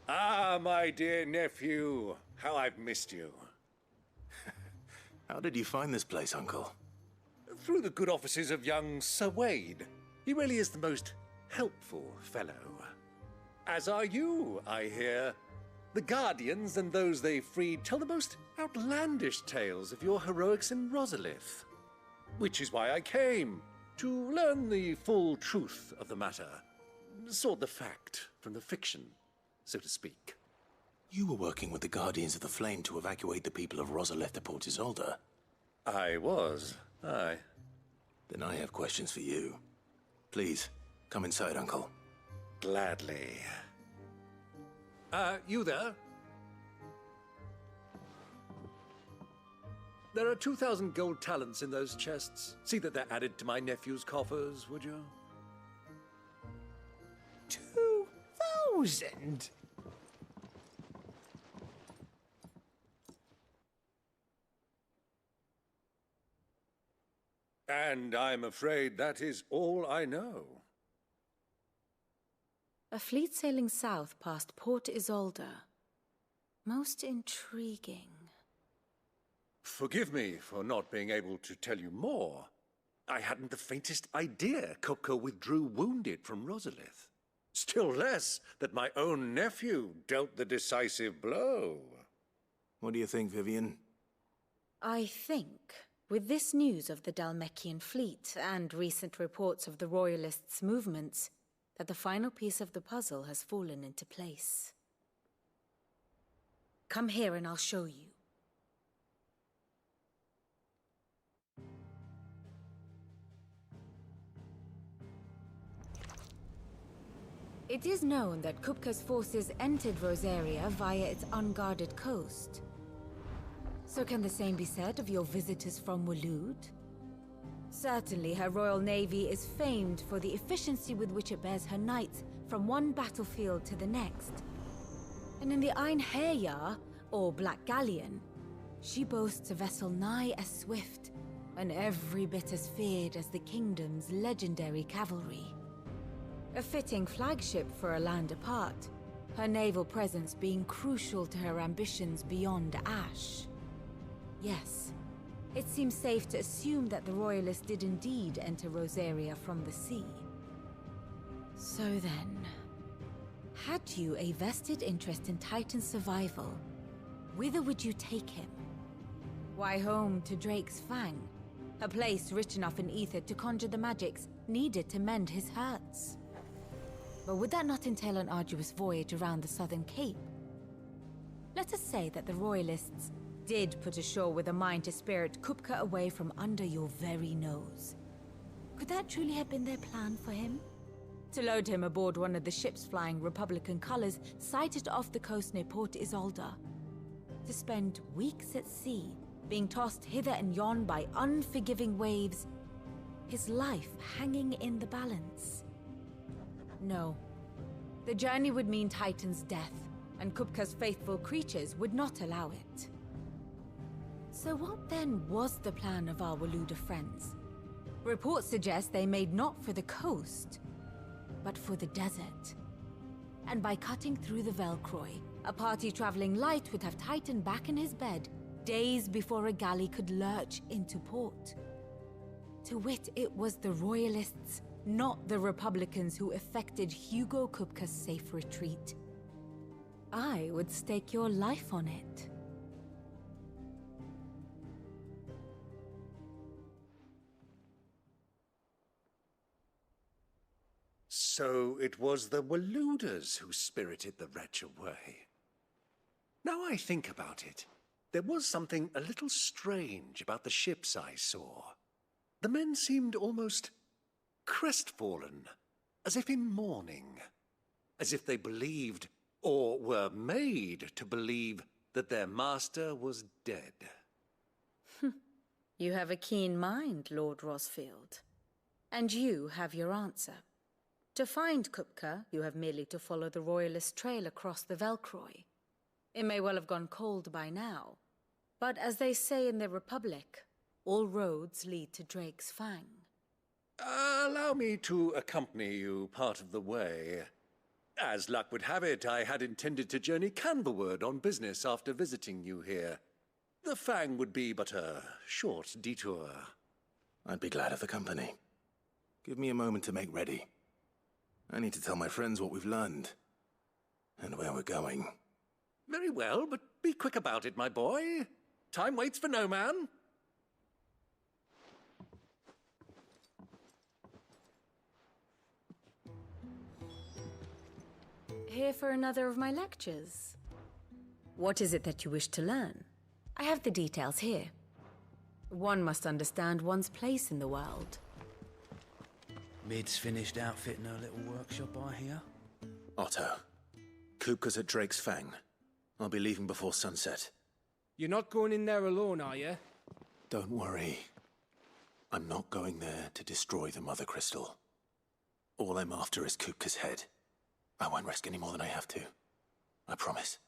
Ah, my dear nephew, how I've missed you. How did you find this place, Uncle? Through the good offices of young Sir Wade. He really is the most helpful fellow. As are you, I hear. The Guardians and those they freed tell the most outlandish tales of your heroics in Rosalith. Which is why I came, to learn the full truth of the matter. Sort the fact from the fiction, so to speak. You were working with the Guardians of the Flame to evacuate the people of Rosalith to Port Isolde. I was, aye. Then I have questions for you. Please, come inside, Uncle. Gladly. You there? There are 2,000 gold talents in those chests. See that they're added to my nephew's coffers, would you? 2,000? And I'm afraid that is all I know. A fleet sailing south past Port Isolde. Most intriguing. Forgive me for not being able to tell you more. I hadn't the faintest idea Kopko withdrew wounded from Rosalith. Still less that my own nephew dealt the decisive blow. What do you think, Vivian? I think, with this news of the Dalmekian fleet and recent reports of the Royalists' movements, that the final piece of the puzzle has fallen into place. Come here and I'll show you. It is known that Kupka's forces entered Rosaria via its unguarded coast. So can the same be said of your visitors from Waloed? Certainly her Royal Navy is famed for the efficiency with which it bears her knights from one battlefield to the next. And in the Einherjar, or Black Galleon, she boasts a vessel nigh as swift and every bit as feared as the kingdom's legendary cavalry. A fitting flagship for a land apart, her naval presence being crucial to her ambitions beyond Ash. Yes, it seems safe to assume that the Royalists did indeed enter Rosaria from the sea. So then, had you a vested interest in Titan's survival, whither would you take him? Why, home to Drake's Fang, a place rich enough in ether to conjure the magics needed to mend his hurts. But would that not entail an arduous voyage around the southern cape? Let us say that the Royalists did put ashore with a mind to spirit Kupka away from under your very nose. Could that truly have been their plan for him? To load him aboard one of the ships flying Republican colors sighted off the coast near Port Isolde. To spend weeks at sea, being tossed hither and yon by unforgiving waves, his life hanging in the balance. No. The journey would mean Titan's death, and Kupka's faithful creatures would not allow it. So what then was the plan of our Waluda friends? Reports suggest they made not for the coast, but for the desert. And by cutting through the Velcroy, a party traveling light would have Titan back in his bed days before a galley could lurch into port. To wit, it was the Royalists, not the Republicans, who effected Hugo Kupka's safe retreat. I would stake your life on it. So it was the Waludas who spirited the wretch away. Now I think about it, there was something a little strange about the ships I saw. The men seemed almost crestfallen, as if in mourning, as if they believed, or were made to believe, that their master was dead. You have a keen mind, Lord Rosfield. And you have your answer. To find Kupka, you have merely to follow the Royalist trail across the Velcroy. It may well have gone cold by now, but as they say in the Republic, all roads lead to Drake's Fang. Allow me to accompany you part of the way. As luck would have it, I had intended to journey Canverward on business after visiting you here. The Fang would be but a short detour. I'd be glad of the company. Give me a moment to make ready. I need to tell my friends what we've learned. And where we're going. Very well, but be quick about it, my boy. Time waits for no man. Here for another of my lectures. What is it that you wish to learn? I have the details here. One must understand one's place in the world. Mid's finished outfitting her little workshop, I hear. Otto. Kupka's at Drake's Fang. I'll be leaving before sunset. You're not going in there alone, are you? Don't worry. I'm not going there to destroy the Mother Crystal. All I'm after is Kupka's head. I won't risk any more than I have to. I promise.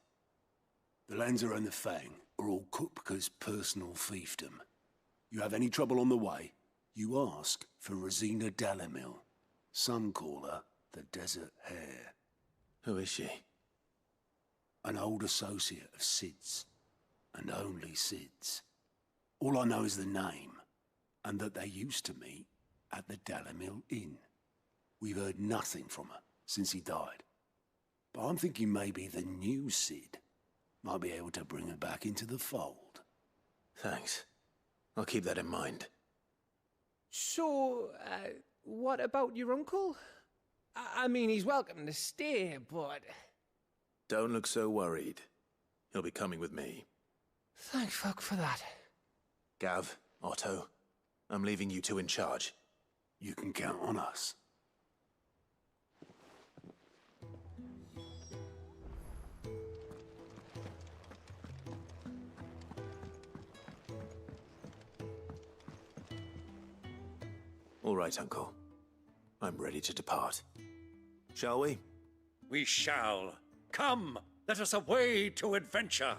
The Lancer and the Fang are all Kupka's personal fiefdom. You have any trouble on the way, you ask for Rosina Dalamil. Some call her the Desert Hare. Who is she? An old associate of Sid's, and only Sid's. All I know is the name, and that they used to meet at the Dalamil Inn. We've heard nothing from her since he died. But I'm thinking maybe the new Sid might be able to bring her back into the fold. Thanks. I'll keep that in mind. So, what about your uncle? I mean, he's welcome to stay, but... Don't look so worried. He'll be coming with me. Thank fuck for that. Gav, Otto, I'm leaving you two in charge. You can count on us. All right, Uncle. I'm ready to depart. Shall we? We shall. Come, let us away to adventure.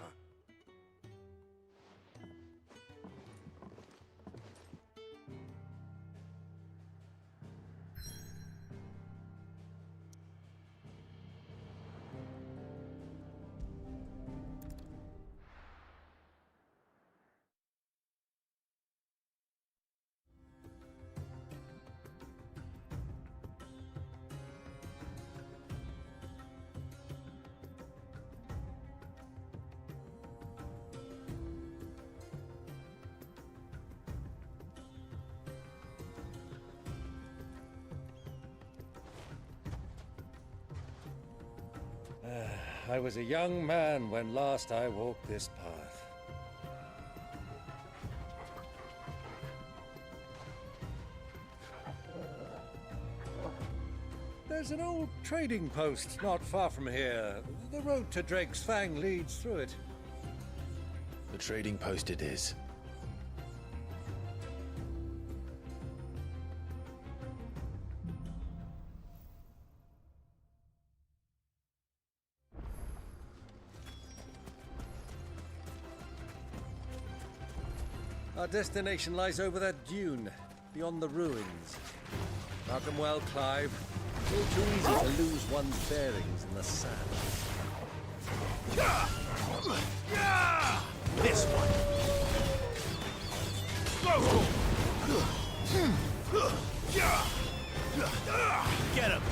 I was a young man when last I walked this path. There's an old trading post not far from here. The road to Drake's Fang leads through it. The trading post it is. Our destination lies over that dune, beyond the ruins. Mark 'em well, Clive. All too easy to lose one's bearings in the sand. This one! Get him!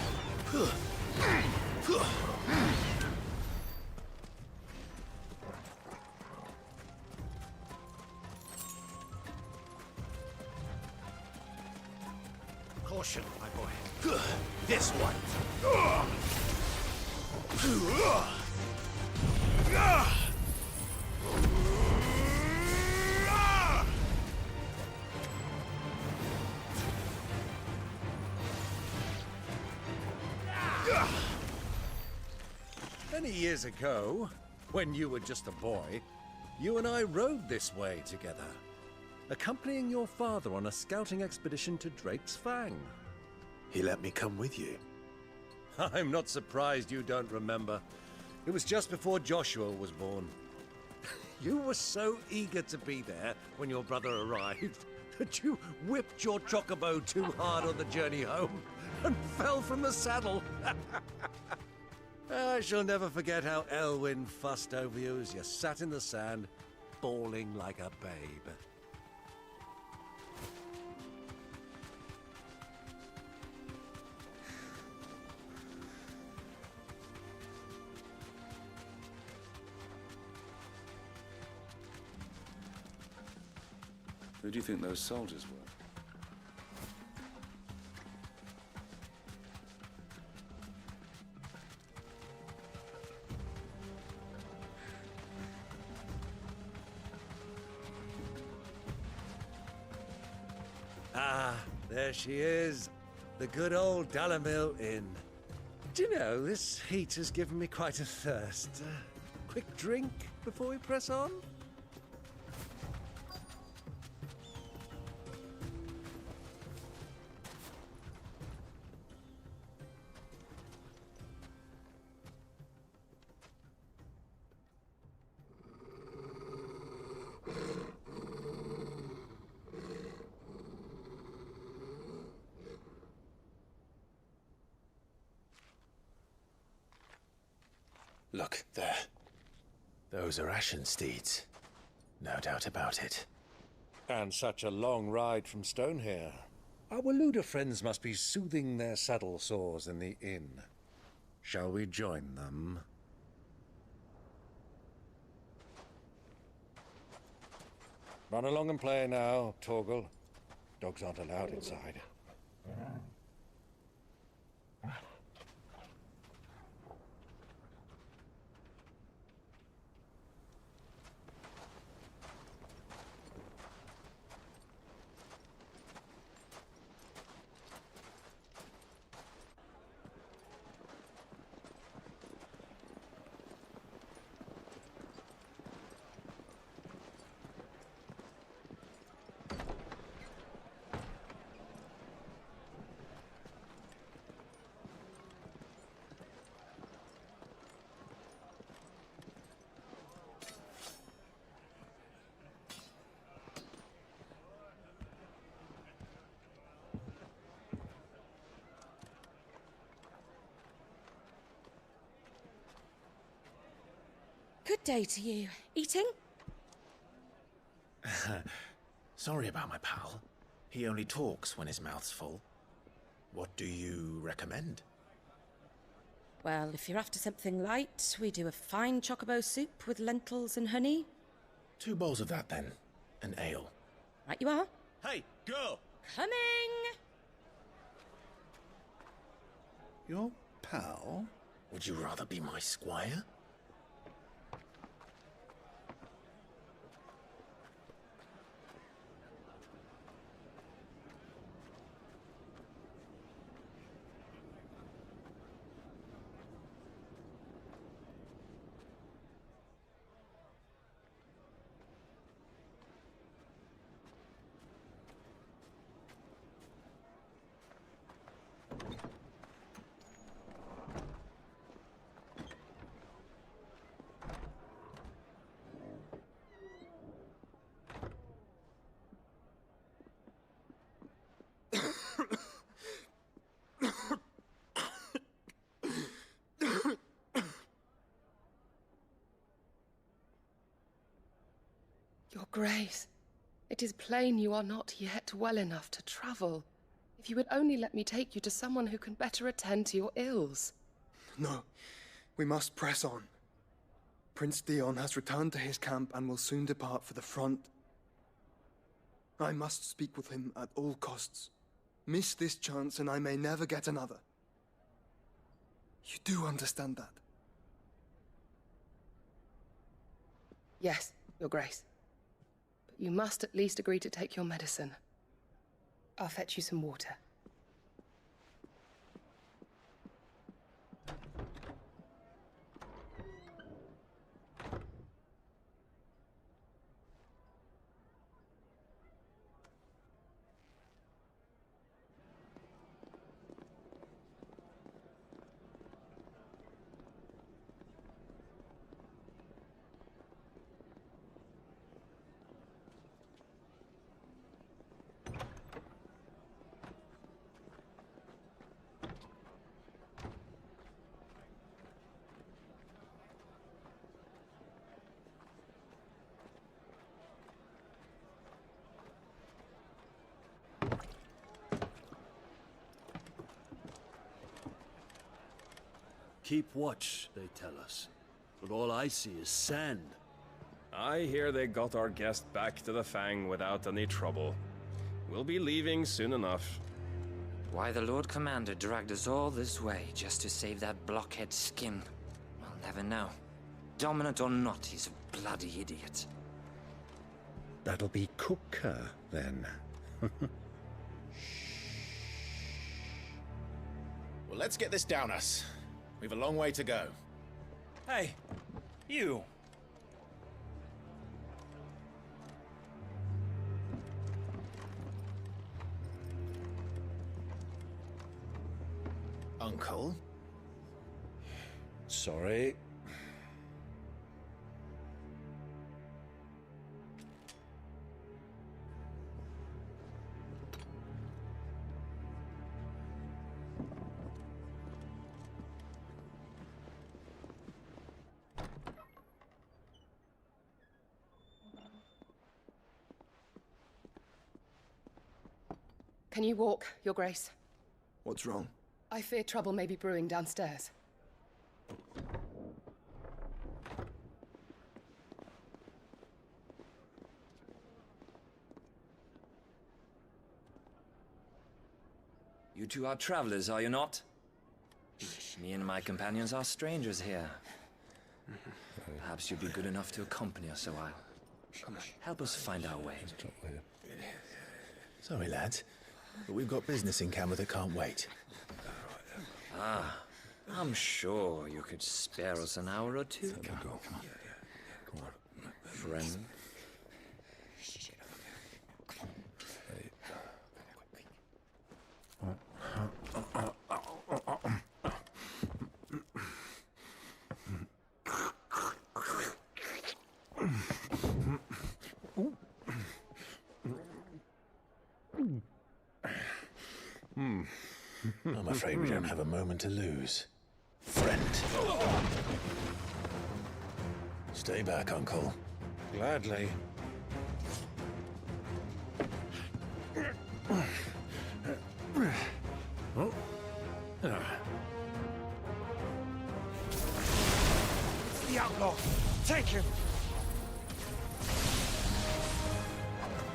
Caution, my boy. This one! Many years ago, when you were just a boy, you and I rode this way together, accompanying your father on a scouting expedition to Drake's Fang. He let me come with you. I'm not surprised you don't remember. It was just before Joshua was born. You were so eager to be there when your brother arrived that you whipped your chocobo too hard on the journey home and fell from the saddle. I shall never forget how Elwyn fussed over you as you sat in the sand, bawling like a babe. Who do you think those soldiers were? Ah, there she is. The good old Dalamil Inn. Do you know, this heat has given me quite a thirst. Quick drink before we press on? Look, there. Those are Ashen steeds. No doubt about it. And such a long ride from Stonehair. Our Waluda friends must be soothing their saddle sores in the inn. Shall we join them? Run along and play now, Torgal. Dogs aren't allowed inside. Good day to you. Eating? Sorry about my pal. He only talks when his mouth's full. What do you recommend? Well, if you're after something light, we do a fine chocobo soup with lentils and honey. 2 bowls of that, then. An ale. Right you are. Hey, girl! Coming! Your pal? Would you rather be my squire? Your Grace, it is plain you are not yet well enough to travel. If you would only let me take you to someone who can better attend to your ills. No, we must press on. Prince Dion has returned to his camp and will soon depart for the front. I must speak with him at all costs. Miss this chance and I may never get another. You do understand that? Yes, Your Grace. But you must at least agree to take your medicine. I'll fetch you some water. keep watch, they tell us. But all I see is sand. I hear they got our guest back to the Fang without any trouble. We'll be leaving soon enough. Why the Lord Commander dragged us all this way just to save that blockhead skin, I'll never know. Dominant or not, he's a bloody idiot. That'll be Cooker, then. Well, let's get this down us. We've a long way to go. Hey, you. Uncle? Sorry. Can you walk, Your Grace? What's wrong? I fear trouble may be brewing downstairs. You two are travelers, are you not? Me and my companions are strangers here. Perhaps you'd be good enough to accompany us a while. Help us find our way. Sorry, lads, but we've got business in camera that can't wait. Ah, I'm sure you could spare us an hour or two. Come on. Friend. I'm afraid we don't have a moment to lose. Friend. Stay back, Uncle. Gladly. Oh. It's the outlaw! Take him!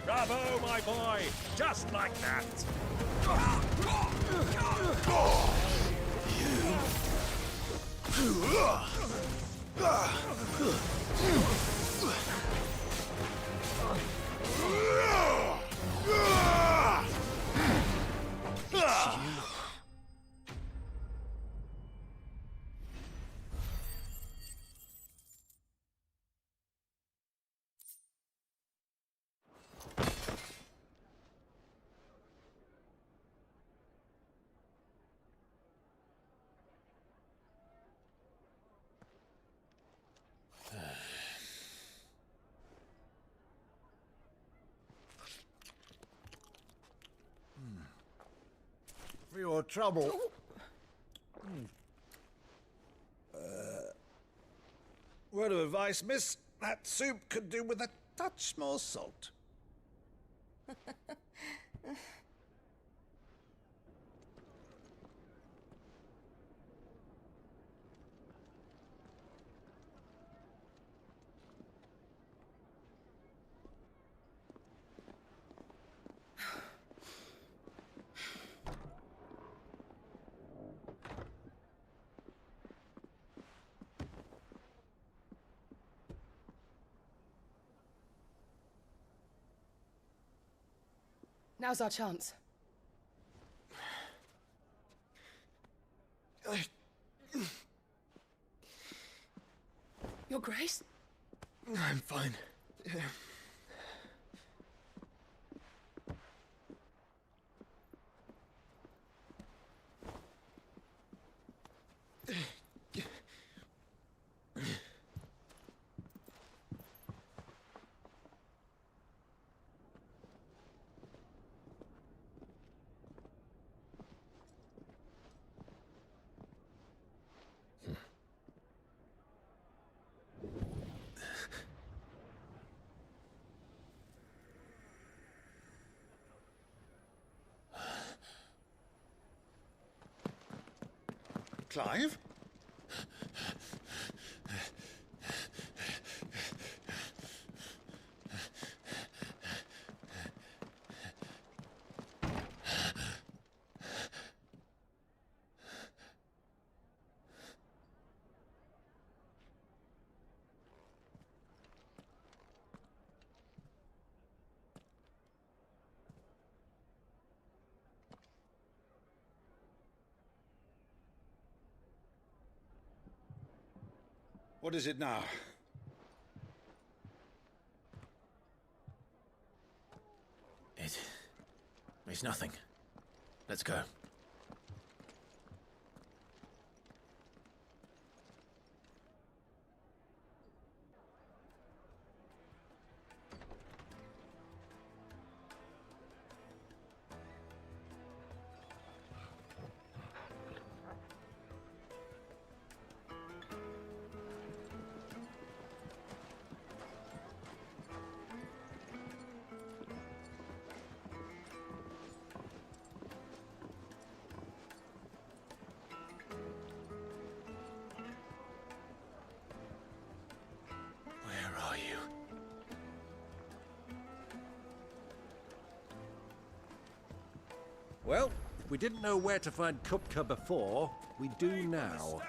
Bravo, my boy! Just like that! For your trouble. Word of advice, miss. That soup could do with a touch more salt. Now's our chance. Your Grace? I'm fine. Clive? What is it now? It's nothing. Let's go. Well, if we didn't know where to find Kupka before, we do now.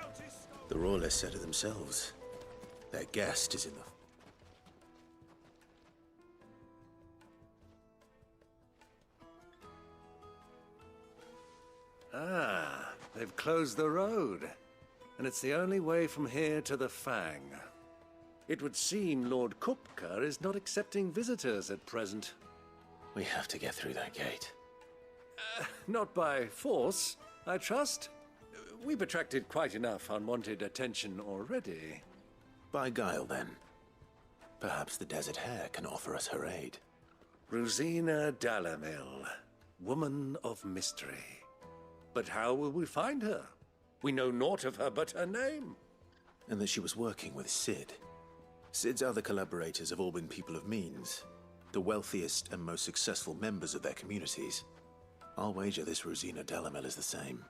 The Royalists said it themselves. Their guest is in the... Ah, they've closed the road. And it's the only way from here to the Fang. It would seem Lord Kupka is not accepting visitors at present. We have to get through that gate. Not by force, I trust. We've attracted quite enough unwanted attention already. By guile, then. Perhaps the Desert Hare can offer us her aid. Rosina Dalamil, woman of mystery. But how will we find her? We know naught of her but her name. And that she was working with Cid. Cid's other collaborators have all been people of means, the wealthiest and most successful members of their communities. I'll wager this Rosina Dalamil is the same.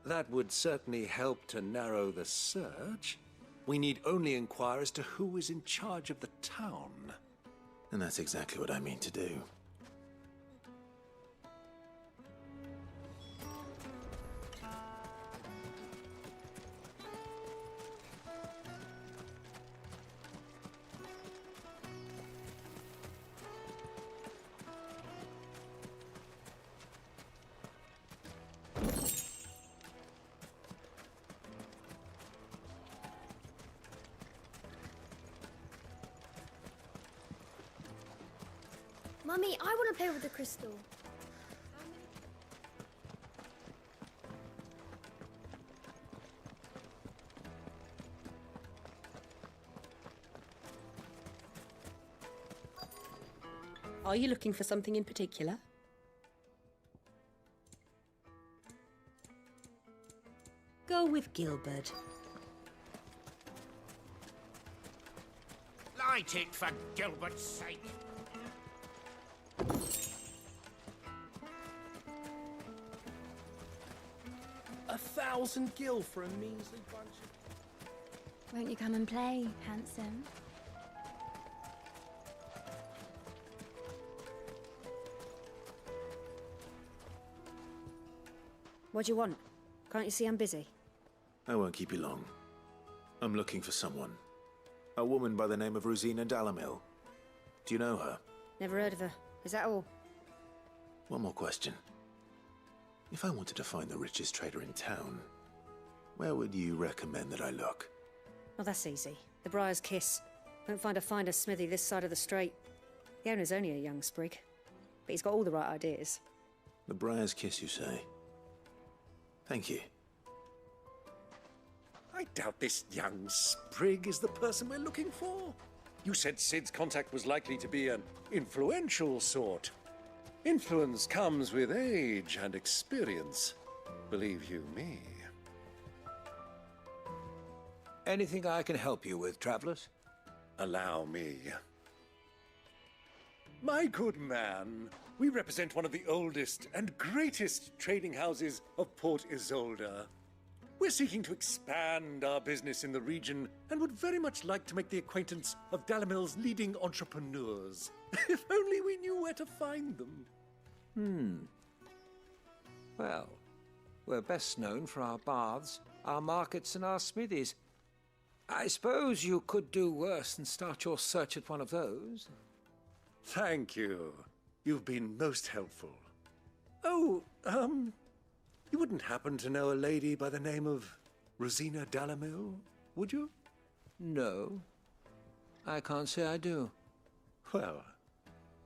That would certainly help to narrow the search. We need only inquire as to who is in charge of the town. And that's exactly what I mean to do. Mummy, I want to play with the crystal. Are you looking for something in particular? Go with Gilbert. Light it for Gilbert's sake. 1,000 gil for a measly bunch of... Won't you come and play, handsome? What do you want? Can't you see I'm busy? I won't keep you long. I'm looking for someone. A woman by the name of Rosina Dalamil. Do you know her? Never heard of her. Is that all? One more question. If I wanted to find the richest trader in town, where would you recommend that I look? Oh, that's easy. The Briar's Kiss. Won't find a finer smithy this side of the strait. The owner's only a young sprig, but he's got all the right ideas. The Briar's Kiss, you say? Thank you. I doubt this young sprig is the person we're looking for. You said Cid's contact was likely to be an influential sort. Influence comes with age and experience, believe you me. Anything I can help you with, travelers? Allow me. My good man, we represent one of the oldest and greatest trading houses of Port Isolde. We're seeking to expand our business in the region and would very much like to make the acquaintance of Dalamil's leading entrepreneurs. If only we knew where to find them. Well, we're best known for our baths, our markets, and our smithies. I suppose you could do worse than start your search at one of those. Thank you. You've been most helpful. Oh, you wouldn't happen to know a lady by the name of Rosina Dalamil, would you? No, I can't say I do. Well,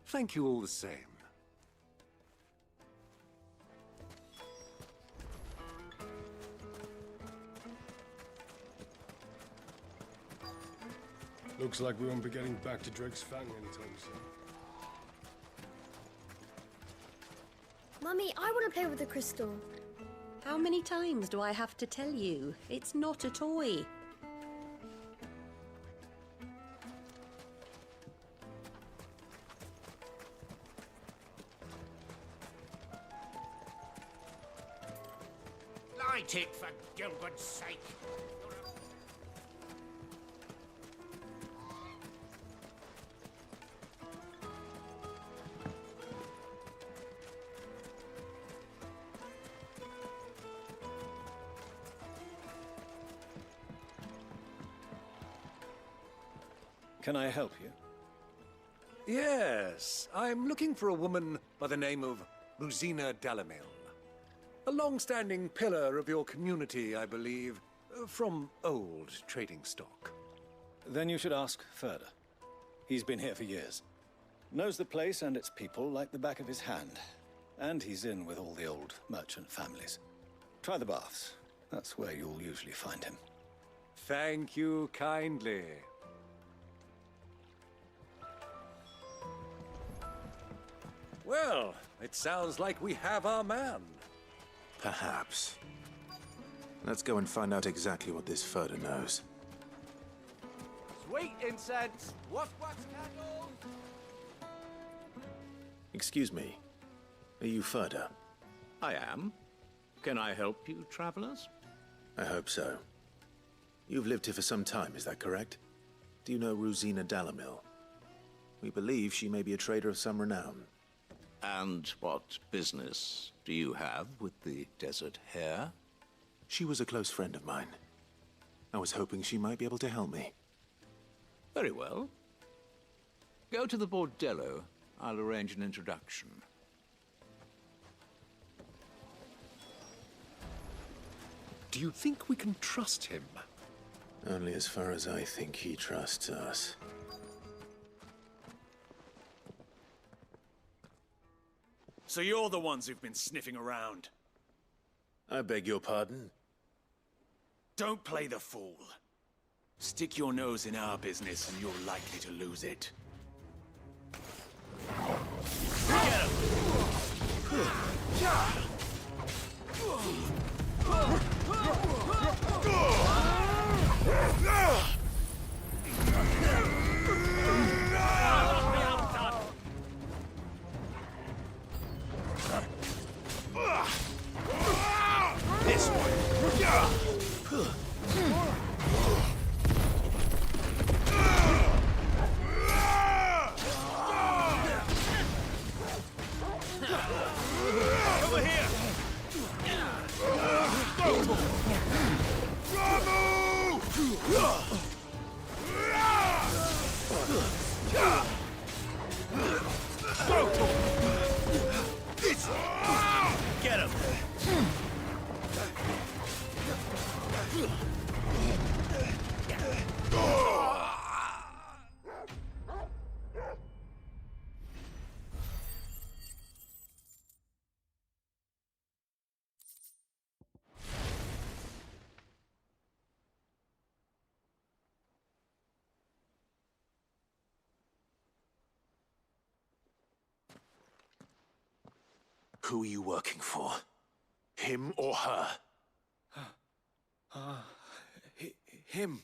thank you all the same. Looks like we won't be getting back to Drake's Fang anytime soon. Mummy, I want to play with the crystal. How many times do I have to tell you? It's not a toy. Light it, for Gilbert's sake. Can I help you? Yes, I'm looking for a woman by the name of Rosina Dalamil. A long-standing pillar of your community, I believe, from old trading stock. Then you should ask Furder. He's been here for years. Knows the place and its people like the back of his hand. And he's in with all the old merchant families. Try the baths. That's where you'll usually find him. Thank you kindly. Well, it sounds like we have our man. Perhaps. Let's go and find out exactly what this Furder knows. Sweet incense, wax candles. Excuse me. Are you Furder? I am. Can I help you, travelers? I hope so. You've lived here for some time, is that correct? Do you know Rosina Dalamil? We believe she may be a trader of some renown. And what business do you have with the desert hare? She was a close friend of mine. I was hoping she might be able to help me. Very well. Go to the bordello. I'll arrange an introduction. Do you think we can trust him? Only as far as I think he trusts us. So you're the ones who've been sniffing around. I beg your pardon? Don't play the fool. Stick your nose in our business and you're likely to lose it. Get this one. Over here. Get him. Who are you working for? Him or her? Him.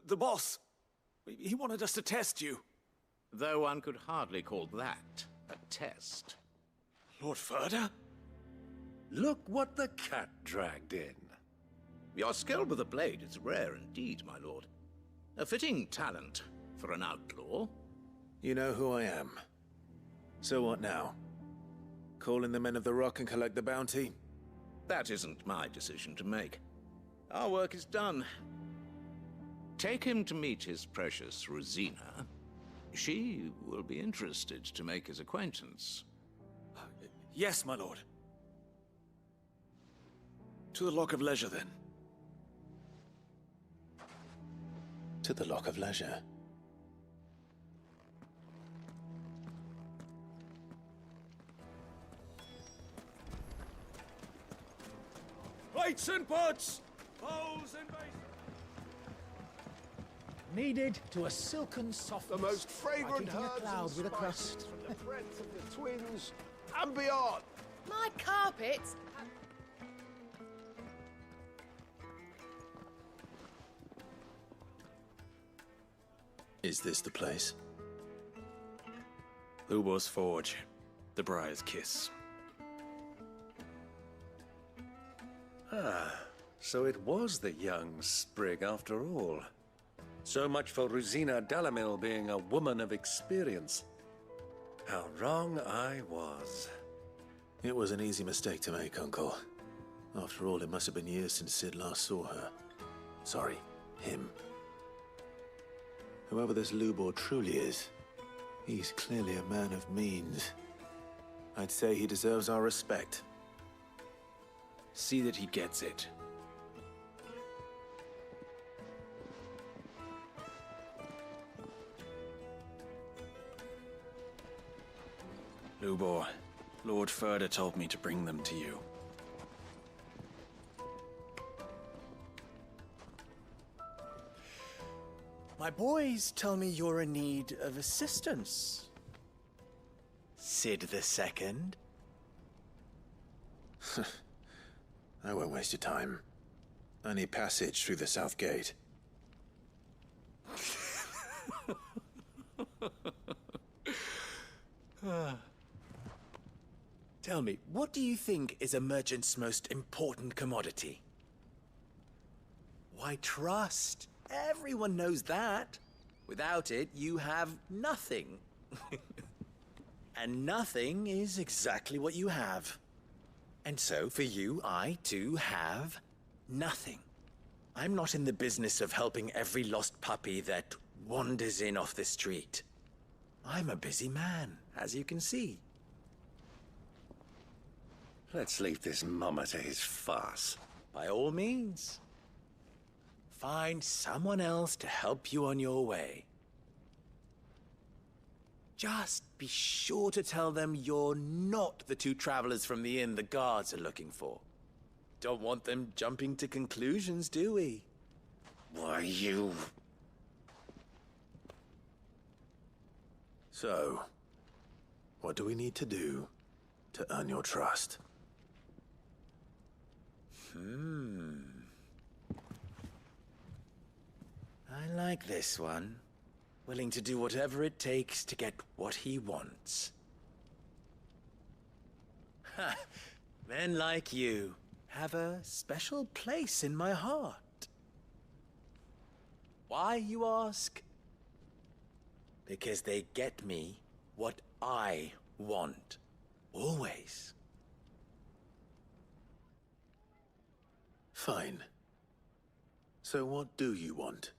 The boss. He wanted us to test you. Though one could hardly call that a test. Lord Furder? Look what the cat dragged in. Your skill with the blade is rare indeed, my lord. A fitting talent for an outlaw. You know who I am. So what now? Call in the Men of the Rock and collect the bounty? That isn't my decision to make. Our work is done. Take him to meet his precious Rosina. She will be interested to make his acquaintance. Yes, my lord. To the Lock of Leisure, then. To the Lock of Leisure. Plates and pots! Bowls and basins! Kneaded to a silken softness. The most fragrant like eating a herbs cloud and with a spices crust. from the threads of the twins and beyond. My carpets! Is this the place? Lubor's Forge. The Briar's Kiss. Ah, so it was the young sprig after all. So much for Rosina Dalamil being a woman of experience. How wrong I was. It was an easy mistake to make, Uncle. After all, it must have been years since Sid last saw her. Sorry, him. Whoever this Lubor truly is, he's clearly a man of means. I'd say he deserves our respect. See that he gets it. Lubor, Lord Furder told me to bring them to you. My boys tell me you're in need of assistance. Sid the Second. I won't waste your time. I need passage through the south gate. Tell me, what do you think is a merchant's most important commodity? Why, trust. Everyone knows that. Without it, you have nothing. And nothing is exactly what you have. And so, for you, I, too, have nothing. I'm not in the business of helping every lost puppy that wanders in off the street. I'm a busy man, as you can see. Let's leave this mummer to his farce. By all means. Find someone else to help you on your way. Just be sure to tell them you're not the two travelers from the inn the guards are looking for. Don't want them jumping to conclusions, do we? Why, you... So, what do we need to do to earn your trust? I like this one. Willing to do whatever it takes to get what he wants. Ha! Men like you have a special place in my heart. Why, you ask? Because they get me what I want. Always. Fine. So what do you want?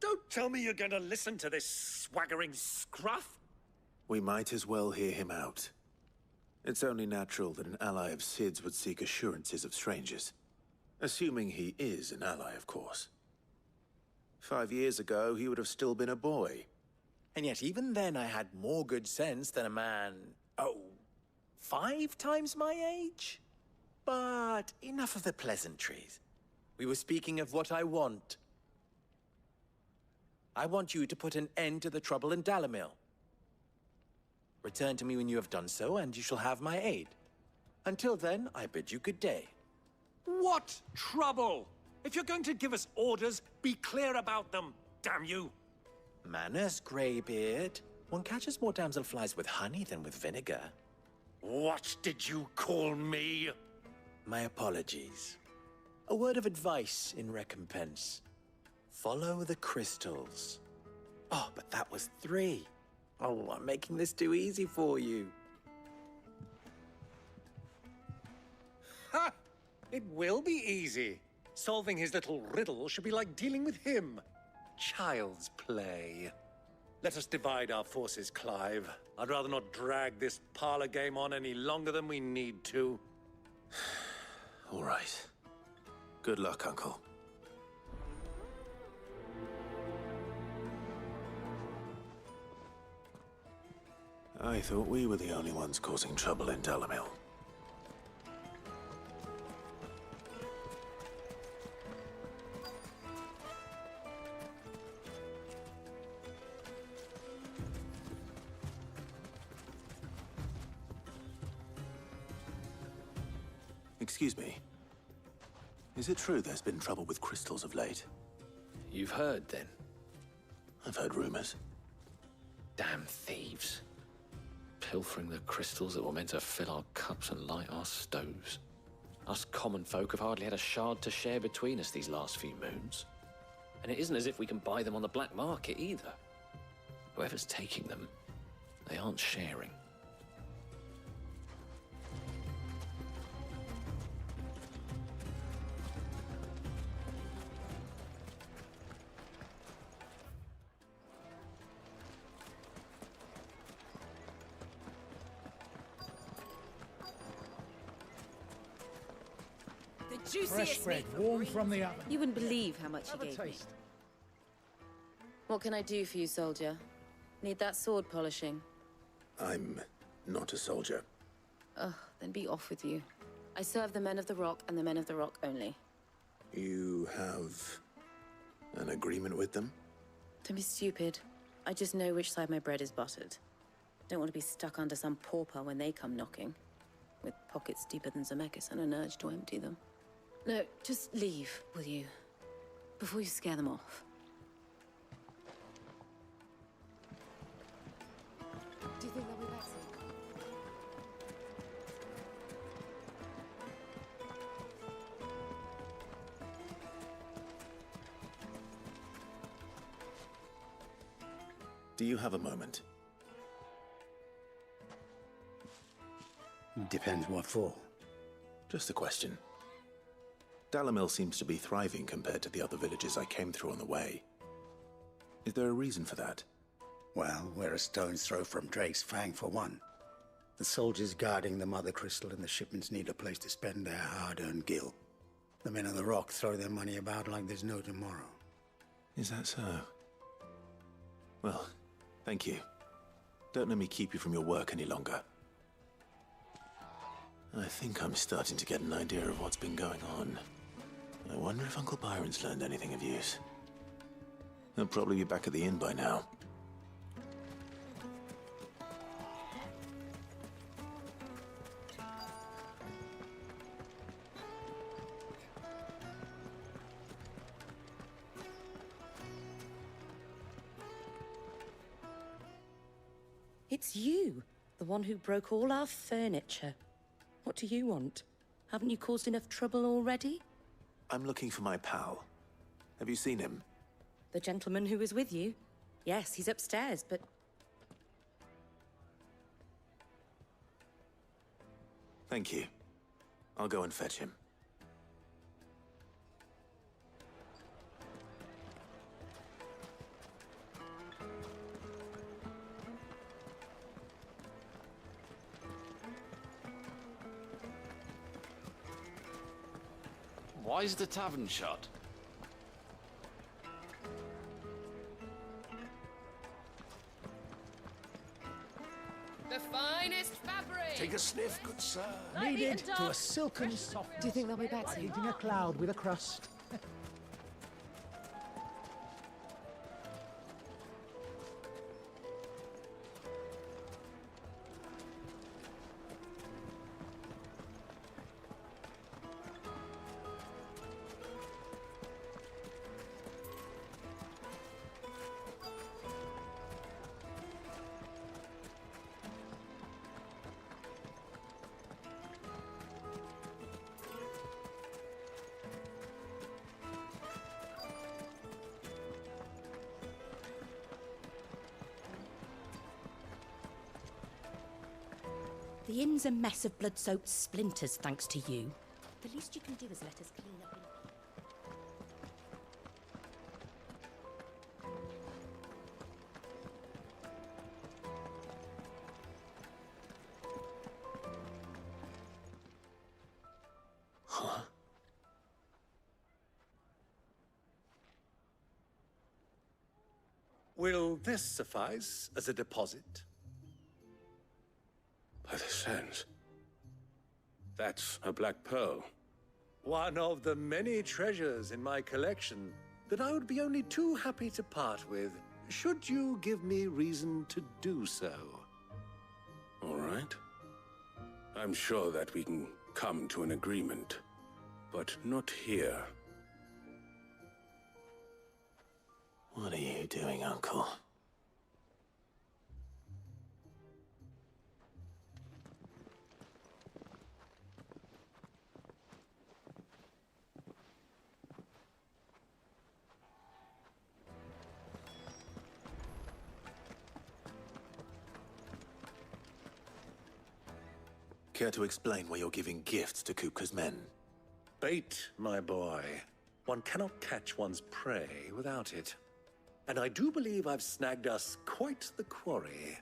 Don't tell me you're going to listen to this swaggering scruff! We might as well hear him out. It's only natural that an ally of Sid's would seek assurances of strangers. Assuming he is an ally, of course. 5 years ago, he would have still been a boy. And yet even then I had more good sense than a man, 5 times my age? But enough of the pleasantries. We were speaking of what I want. I want you to put an end to the trouble in Dalamil. Return to me when you have done so, and you shall have my aid. Until then, I bid you good day. What trouble? If you're going to give us orders, be clear about them, damn you! Manners, Greybeard. One catches more damselflies with honey than with vinegar. What did you call me? My apologies. A word of advice in recompense. Follow the crystals. Oh, but that was 3. Oh, I'm making this too easy for you. Ha! It will be easy. Solving his little riddle should be like dealing with him. Child's play. Let us divide our forces, Clive. I'd rather not drag this parlor game on any longer than we need to. All right. Good luck, Uncle. I thought we were the only ones causing trouble in Dalamil. Excuse me. Is it true there's been trouble with crystals of late? You've heard, then? I've heard rumors. Damn thieves. Pilfering the crystals that were meant to fill our cups and light our stoves. Us common folk have hardly had a shard to share between us these last few moons. And it isn't as if we can buy them on the black market either. Whoever's taking them, they aren't sharing. Fresh bread, warm from the oven. You wouldn't believe how much he gave me. What can I do for you, soldier? Need that sword polishing? I'm not a soldier. Ugh, then be off with you. I serve the men of the Rock and the men of the Rock only. You have an agreement with them? Don't be stupid. I just know which side my bread is buttered. Don't want to be stuck under some pauper when they come knocking. With pockets deeper than Zemeckis and an urge to empty them. No, just leave, will you? Before you scare them off. Do you think they'll be back soon? Do you have a moment? Depends what for. Just a question. Dalamil seems to be thriving compared to the other villages I came through on the way. Is there a reason for that? Well, we're a stone's throw from Drake's Fang, for one. The soldiers guarding the Mother Crystal and the shipments need a place to spend their hard-earned gil. The men of the Rock throw their money about like there's no tomorrow. Is that so? Well, thank you. Don't let me keep you from your work any longer. I think I'm starting to get an idea of what's been going on. I wonder if Uncle Byron's learned anything of use. He'll probably be back at the inn by now. It's you, the one who broke all our furniture. What do you want? Haven't you caused enough trouble already? I'm looking for my pal. Have you seen him? The gentleman who was with you? Yes, he's upstairs, but... Thank you. I'll go and fetch him. Why is the tavern shut? The finest fabric! Take a sniff, good sir. Kneaded to a silken softness. Do you think they'll be back soon? Eating a cloud with a crust. The inn's a mess of blood-soaked splinters, thanks to you. The least you can do is let us clean up. Huh? Will this suffice as a deposit? By the sands. That's a black pearl. One of the many treasures in my collection that I would be only too happy to part with, should you give me reason to do so. All right. I'm sure that we can come to an agreement, but not here. What are you doing, Uncle? Care to explain why you're giving gifts to Kupka's men? Bait, my boy. One cannot catch one's prey without it. And I do believe I've snagged us quite the quarry.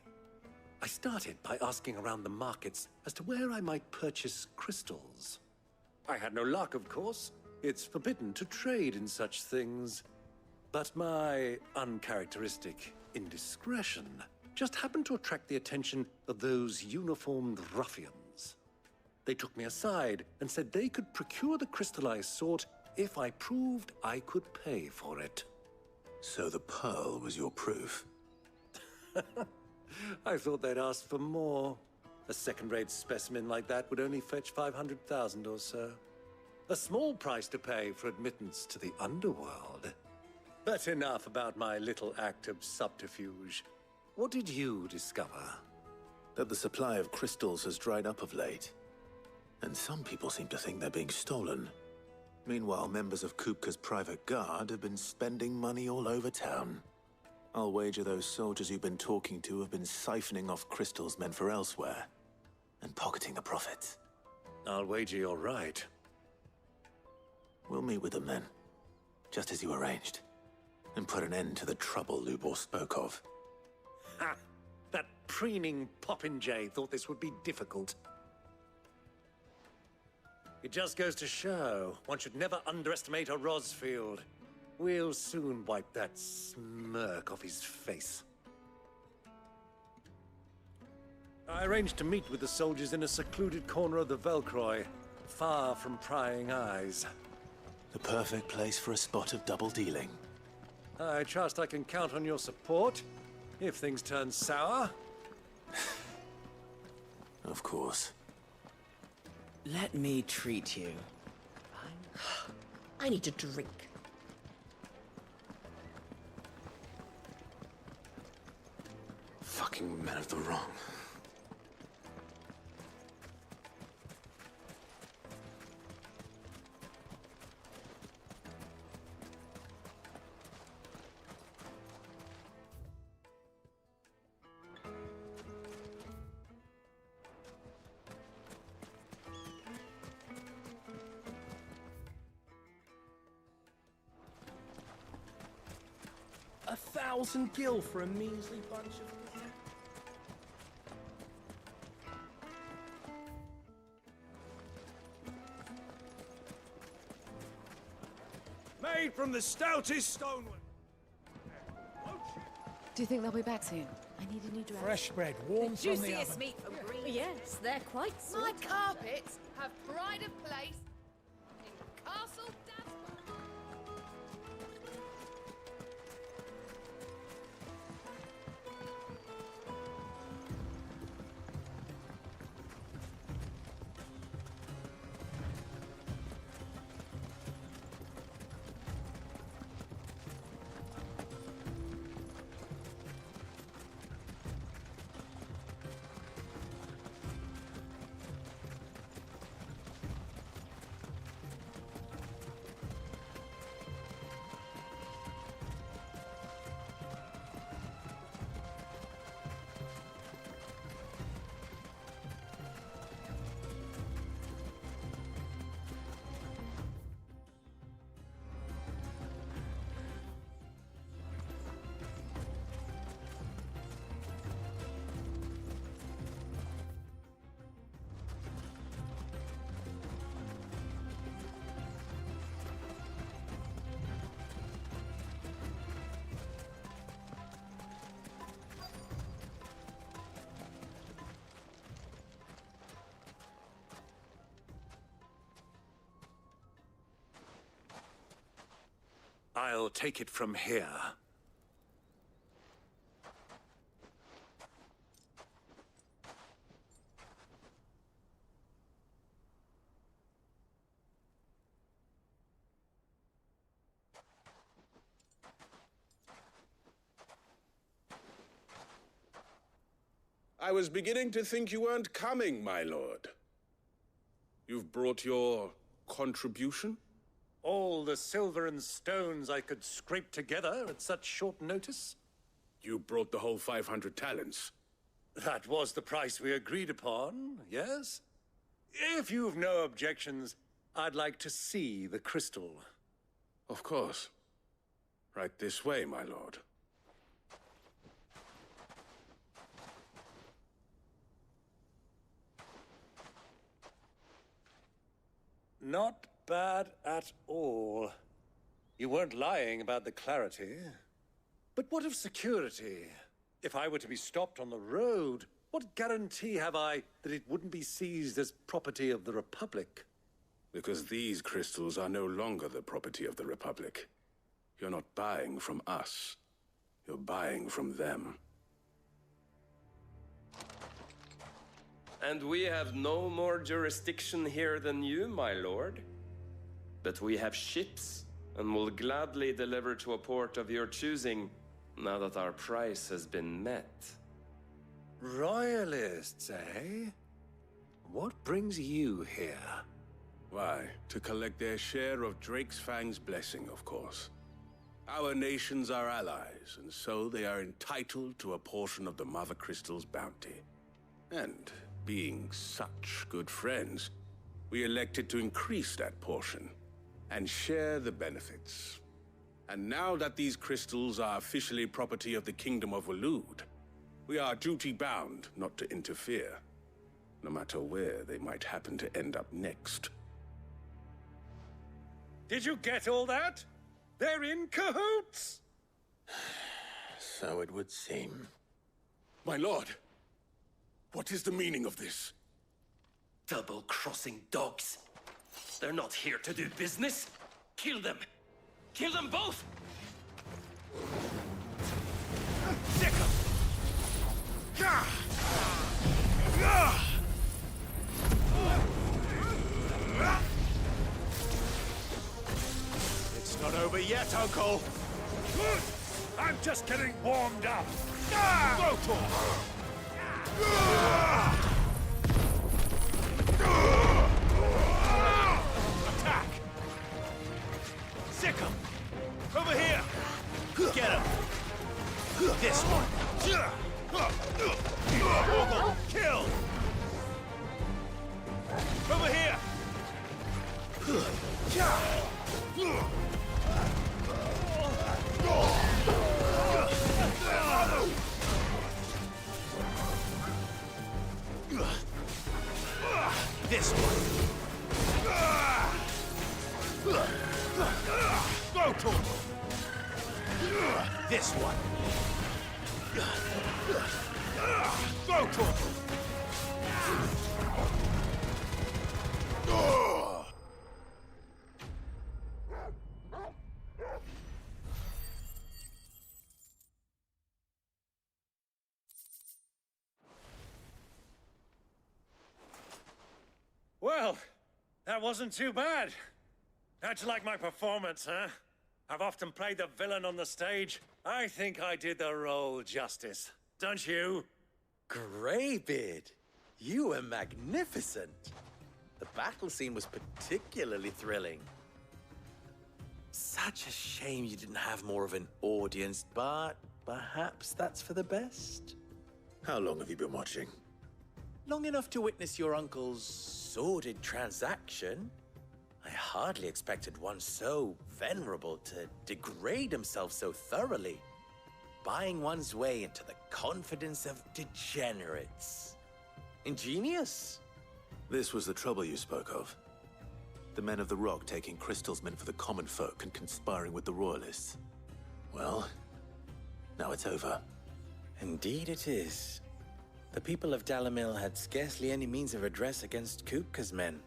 I started by asking around the markets as to where I might purchase crystals. I had no luck, of course. It's forbidden to trade in such things. But my uncharacteristic indiscretion just happened to attract the attention of those uniformed ruffians. They took me aside and said they could procure the crystal I sought if I proved I could pay for it. So the pearl was your proof? I thought they'd ask for more. A second-rate specimen like that would only fetch 500,000 or so. A small price to pay for admittance to the underworld. But enough about my little act of subterfuge. What did you discover? That the supply of crystals has dried up of late. And some people seem to think they're being stolen. Meanwhile, members of Kupka's private guard have been spending money all over town. I'll wager those soldiers you've been talking to have been siphoning off crystals meant for elsewhere, and pocketing the profits. I'll wager you're right. We'll meet with them then, just as you arranged, and put an end to the trouble Lubor spoke of. Ha! That preening popinjay thought this would be difficult. It just goes to show, one should never underestimate a Rosfield. We'll soon wipe that smirk off his face. I arranged to meet with the soldiers in a secluded corner of the Velcroy, far from prying eyes. The perfect place for a spot of double dealing. I trust I can count on your support, if things turn sour. Of course. Let me treat you. I need a drink. Fucking men of the wrong. $1,000 gil for a measly bunch of... Made from the stoutest stonework. Do you think they'll be back soon? I need a new dress. Fresh bread, warm from the oven. meat from Green. Yes, they're quite My salty. carpets have pride of place in Castle Dasper. I'll take it from here. I was beginning to think you weren't coming, my lord. You've brought your contribution? All the silver and stones I could scrape together at such short notice? You brought the whole 500 talents. That was the price we agreed upon, yes? If you've no objections, I'd like to see the crystal. Of course. Right this way, my lord. Not bad at all. You weren't lying about the clarity. But what of security? If I were to be stopped on the road, what guarantee have I that it wouldn't be seized as property of the Republic? Because these crystals are no longer the property of the Republic. You're not buying from us. You're buying from them. And we have no more jurisdiction here than you, my lord. But we have ships, and will gladly deliver to a port of your choosing, now that our price has been met. Royalists, eh? What brings you here? Why, to collect their share of Drake's Fang's blessing, of course. Our nations are allies, and so they are entitled to a portion of the Mother Crystal's bounty. And being such good friends, we elected to increase that portion and share the benefits. And now that these crystals are officially property of the Kingdom of Waloed, we are duty-bound not to interfere, no matter where they might happen to end up next. Did you get all that? They're in cahoots! So it would seem. My lord, what is the meaning of this? Double-crossing dogs. They're not here to do business. Kill them. Kill them both! Sick 'em! It's not over yet, Uncle. Good! I'm just getting warmed up. Attack! Sick 'em! Over here! Get him! This one! Ogle, kill! Over here! This one! Go to him! This one! Go to him! Well, that wasn't too bad. How'd you like my performance, huh? I've often played the villain on the stage. I think I did the role justice. Don't you? Greybeard, you were magnificent. The battle scene was particularly thrilling. Such a shame you didn't have more of an audience, but perhaps that's for the best. How long have you been watching? Long enough to witness your uncle's sordid transaction. I hardly expected one so venerable to degrade himself so thoroughly, buying one's way into the confidence of degenerates. Ingenious. This was the trouble you spoke of. The men of the Rock taking crystals meant for the common folk and conspiring with the Royalists. Well, now it's over. Indeed it is. The people of Dalamil had scarcely any means of redress against Kupka's men,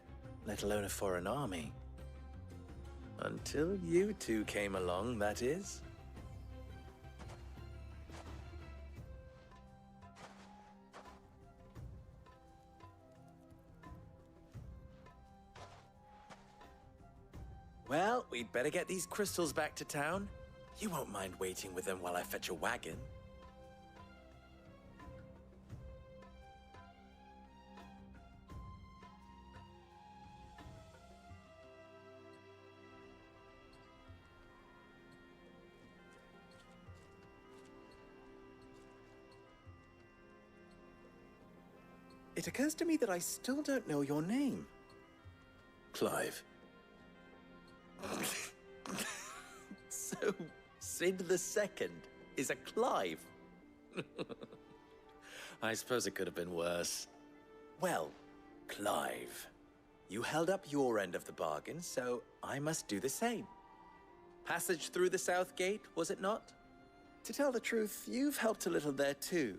let alone a foreign army. Until you two came along, that is. Well, we'd better get these crystals back to town. You won't mind waiting with them while I fetch a wagon. It occurs to me that I still don't know your name. Clive. So, Sid the Second is a Clive. I suppose it could have been worse. Well, Clive, you held up your end of the bargain, so I must do the same. Passage through the South Gate, was it not? To tell the truth, you've helped a little there too.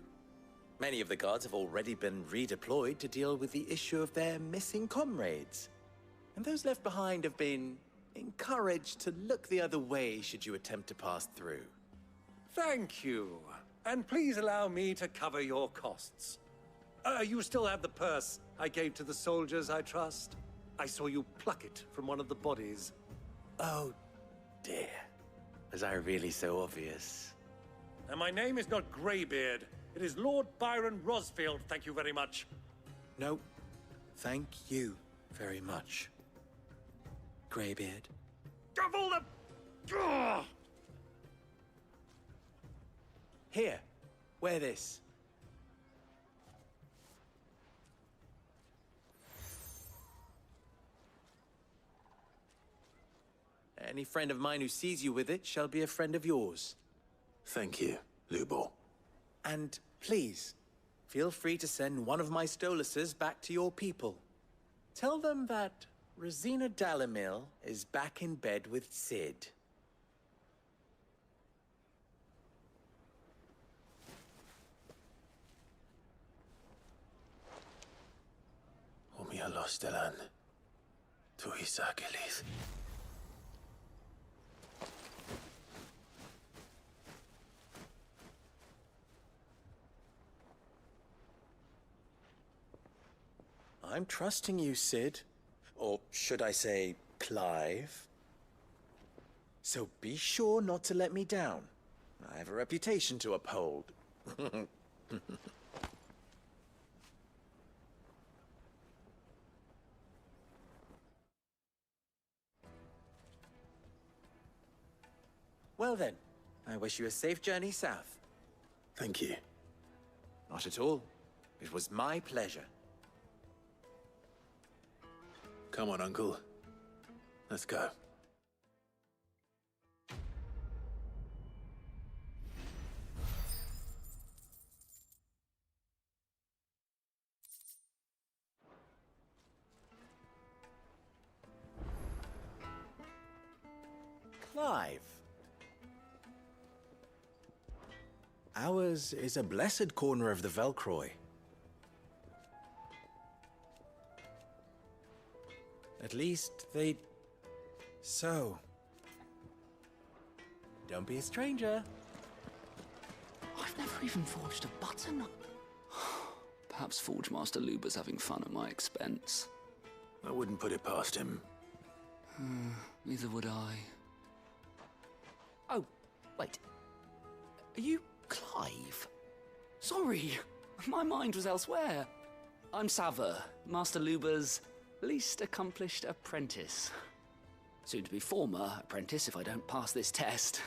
Many of the guards have already been redeployed to deal with the issue of their missing comrades. And those left behind have been encouraged to look the other way should you attempt to pass through. Thank you. And please allow me to cover your costs. You still have the purse I gave to the soldiers, I trust? I saw you pluck it from one of the bodies. Oh, dear. Was I really so obvious? And my name is not Greybeard. It is Lord Byron Rosfield, thank you very much. No, thank you very much, Greybeard. Of all the... Ugh! Here, wear this. Any friend of mine who sees you with it shall be a friend of yours. Thank you, Lubor. And please, feel free to send one of my Stoluses back to your people. Tell them that Rosina Dalamil is back in bed with Sid. Omia Lostelan. Tu Isakelis. I'm trusting you, Sid. Or should I say, Clive? So be sure not to let me down. I have a reputation to uphold. Well then, I wish you a safe journey south. Thank you. Not at all. It was my pleasure. Come on, Uncle. Let's go. Clive. Ours is a blessed corner of the Velcroy. At least they... So... Don't be a stranger. I've never even forged a button. Perhaps Forge Master Luber's having fun at my expense. I wouldn't put it past him. Neither would I. Oh, wait. Are you Clive? Sorry, my mind was elsewhere. I'm Sava, Master Luber's least accomplished apprentice. Soon to be former apprentice if I don't pass this test.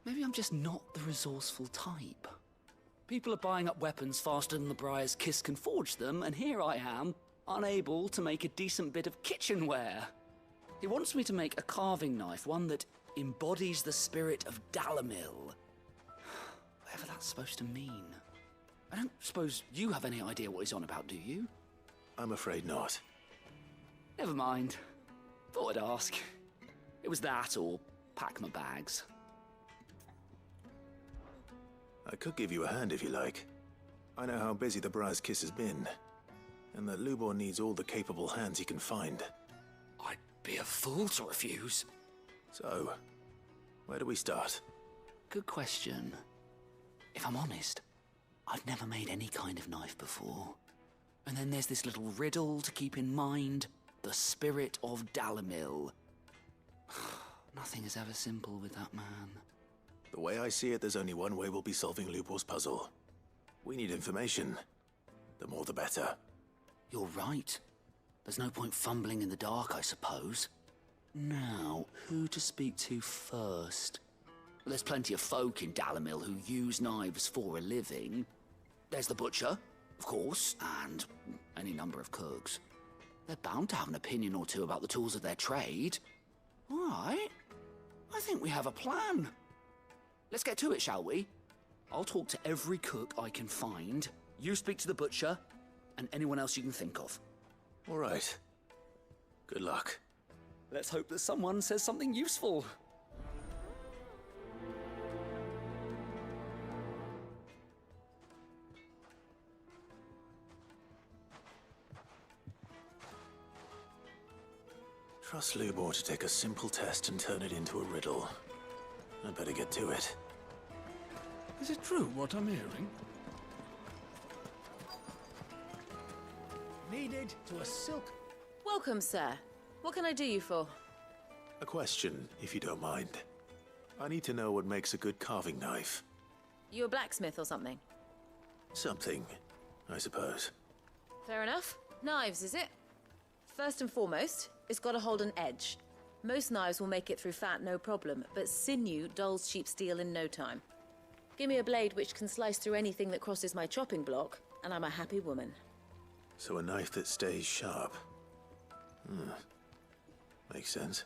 Maybe I'm just not the resourceful type. People are buying up weapons faster than the Briar's Kiss can forge them, and here I am, unable to make a decent bit of kitchenware. He wants me to make a carving knife, one that embodies the spirit of Dalamil. Whatever that's supposed to mean. I don't suppose you have any idea what he's on about, do you? I'm afraid not. Never mind. Thought I'd ask. It was that or pack my bags. I could give you a hand if you like. I know how busy the Briar's Kiss has been, and that Lubor needs all the capable hands he can find. Be a fool to refuse. So, where do we start? Good question. If I'm honest, I've never made any kind of knife before. And then there's this little riddle to keep in mind. The spirit of Dalamil. Nothing is ever simple with that man. The way I see it, there's only one way we'll be solving Lubor's puzzle. We need information. The more the better. You're right. There's no point fumbling in the dark, I suppose. Now, who to speak to first? There's plenty of folk in Dalamil who use knives for a living. There's the butcher, of course, and any number of cooks. They're bound to have an opinion or two about the tools of their trade. All right. I think we have a plan. Let's get to it, shall we? I'll talk to every cook I can find. You speak to the butcher, and anyone else you can think of. All right. Good luck. Let's hope that someone says something useful. Trust Lubor to take a simple test and turn it into a riddle. I better get to it. Is it true what I'm hearing? Needed to a silk. Welcome, sir. What can I do you for? A question, if you don't mind. I need to know what makes a good carving knife. You a blacksmith or something? Something, I suppose. Fair enough. Knives, is it? First and foremost, it's got to hold an edge. Most knives will make it through fat, no problem, but sinew dulls cheap steel in no time. Give me a blade which can slice through anything that crosses my chopping block, and I'm a happy woman. So a knife that stays sharp. Makes sense.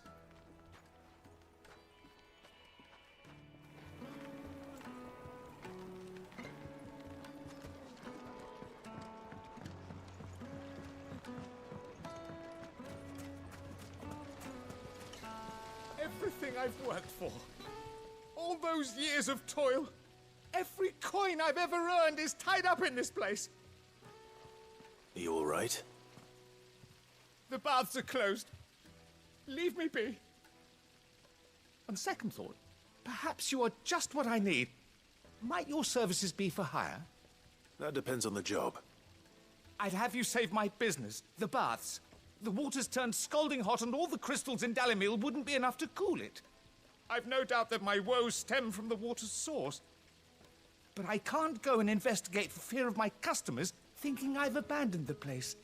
Everything I've worked for. All those years of toil. Every coin I've ever earned is tied up in this place. Are you all right? The baths are closed. Leave me be. On second thought, perhaps you are just what I need. Might your services be for hire? That depends on the job. I'd have you save my business, the baths. The water's turned scalding hot and all the crystals in Dalamil wouldn't be enough to cool it. I've no doubt that my woes stem from the water's source. But I can't go and investigate for fear of my customers thinking I've abandoned the place.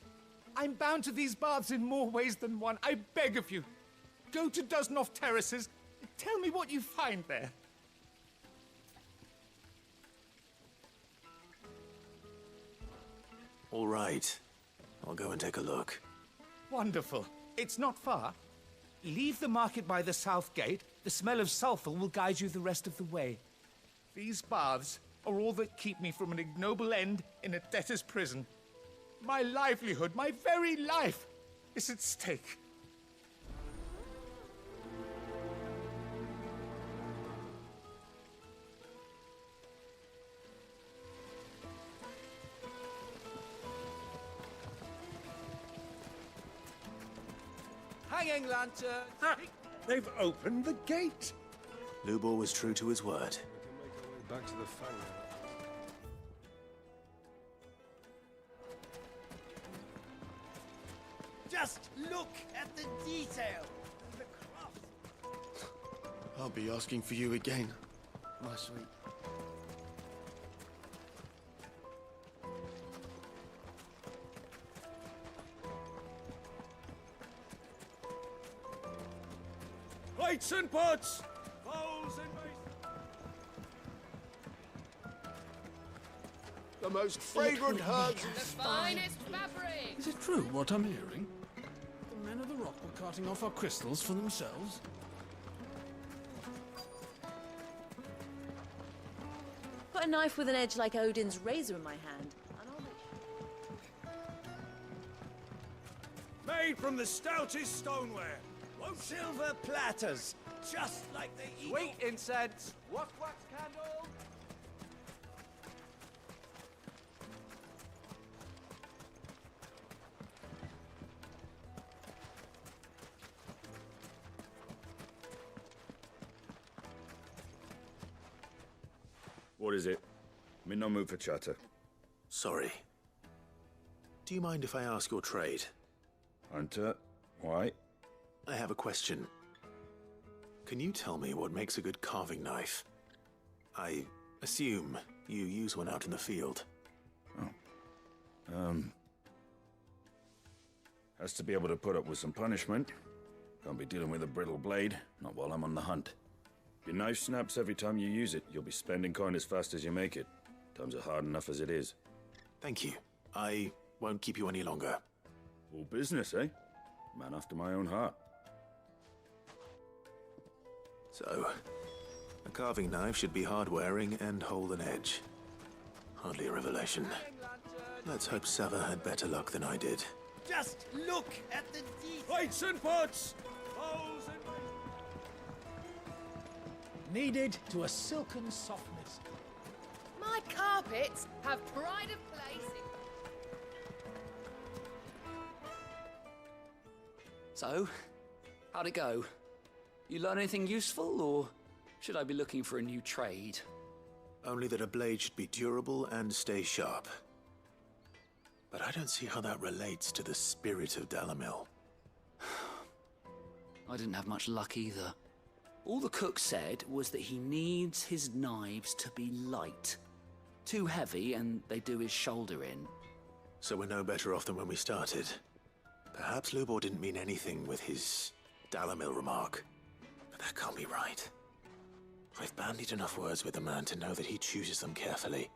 I'm bound to these baths in more ways than one. I beg of you. Go to Dusnoff Terraces. Tell me what you find there. All right. I'll go and take a look. Wonderful. It's not far. Leave the market by the south gate. The smell of sulphur will guide you the rest of the way. These baths are all that keep me from an ignoble end in a debtor's prison. My livelihood, my very life, is at stake. Hanging lantern! They've opened the gate! Lubor was true to his word. Back to the fang. Just look at the detail. The cross. I'll be asking for you again, my sweet. Plates and pots! Bowls and basins! The most fragrant herbs. The finest fabric! Is it true what I'm hearing? The men of the rock were carting off our crystals for themselves? Put a knife with an edge like Odin's razor in my hand, and I'll make Made from the stoutest stoneware. Silver platters, just like they eat. Sweet incense. Wax candle. What is it? I'm in no mood for chatter. Sorry. Do you mind if I ask your trade? Hunter, why? I have a question. Can you tell me what makes a good carving knife? I assume you use one out in the field. Has to be able to put up with some punishment. Can't be dealing with a brittle blade, not while I'm on the hunt. If your knife snaps every time you use it, you'll be spending coin as fast as you make it. Times are hard enough as it is. Thank you. I won't keep you any longer. All business, eh? Man after my own heart. So, a carving knife should be hard-wearing and hold an edge. Hardly a revelation. Let's hope Sava had better luck than I did. Just look at the details! Plates and pots! Bowls and... Kneaded to a silken softness. My carpets have pride of place. So, how'd it go? You learn anything useful, or should I be looking for a new trade? Only that a blade should be durable and stay sharp. But I don't see how that relates to the spirit of Dalamil. I didn't have much luck either. All the cook said was that he needs his knives to be light. Too heavy and they do his shoulder in. So we're no better off than when we started. Perhaps Lubor didn't mean anything with his Dalamil remark. But that can't be right. I've bandied enough words with the man to know that he chooses them carefully.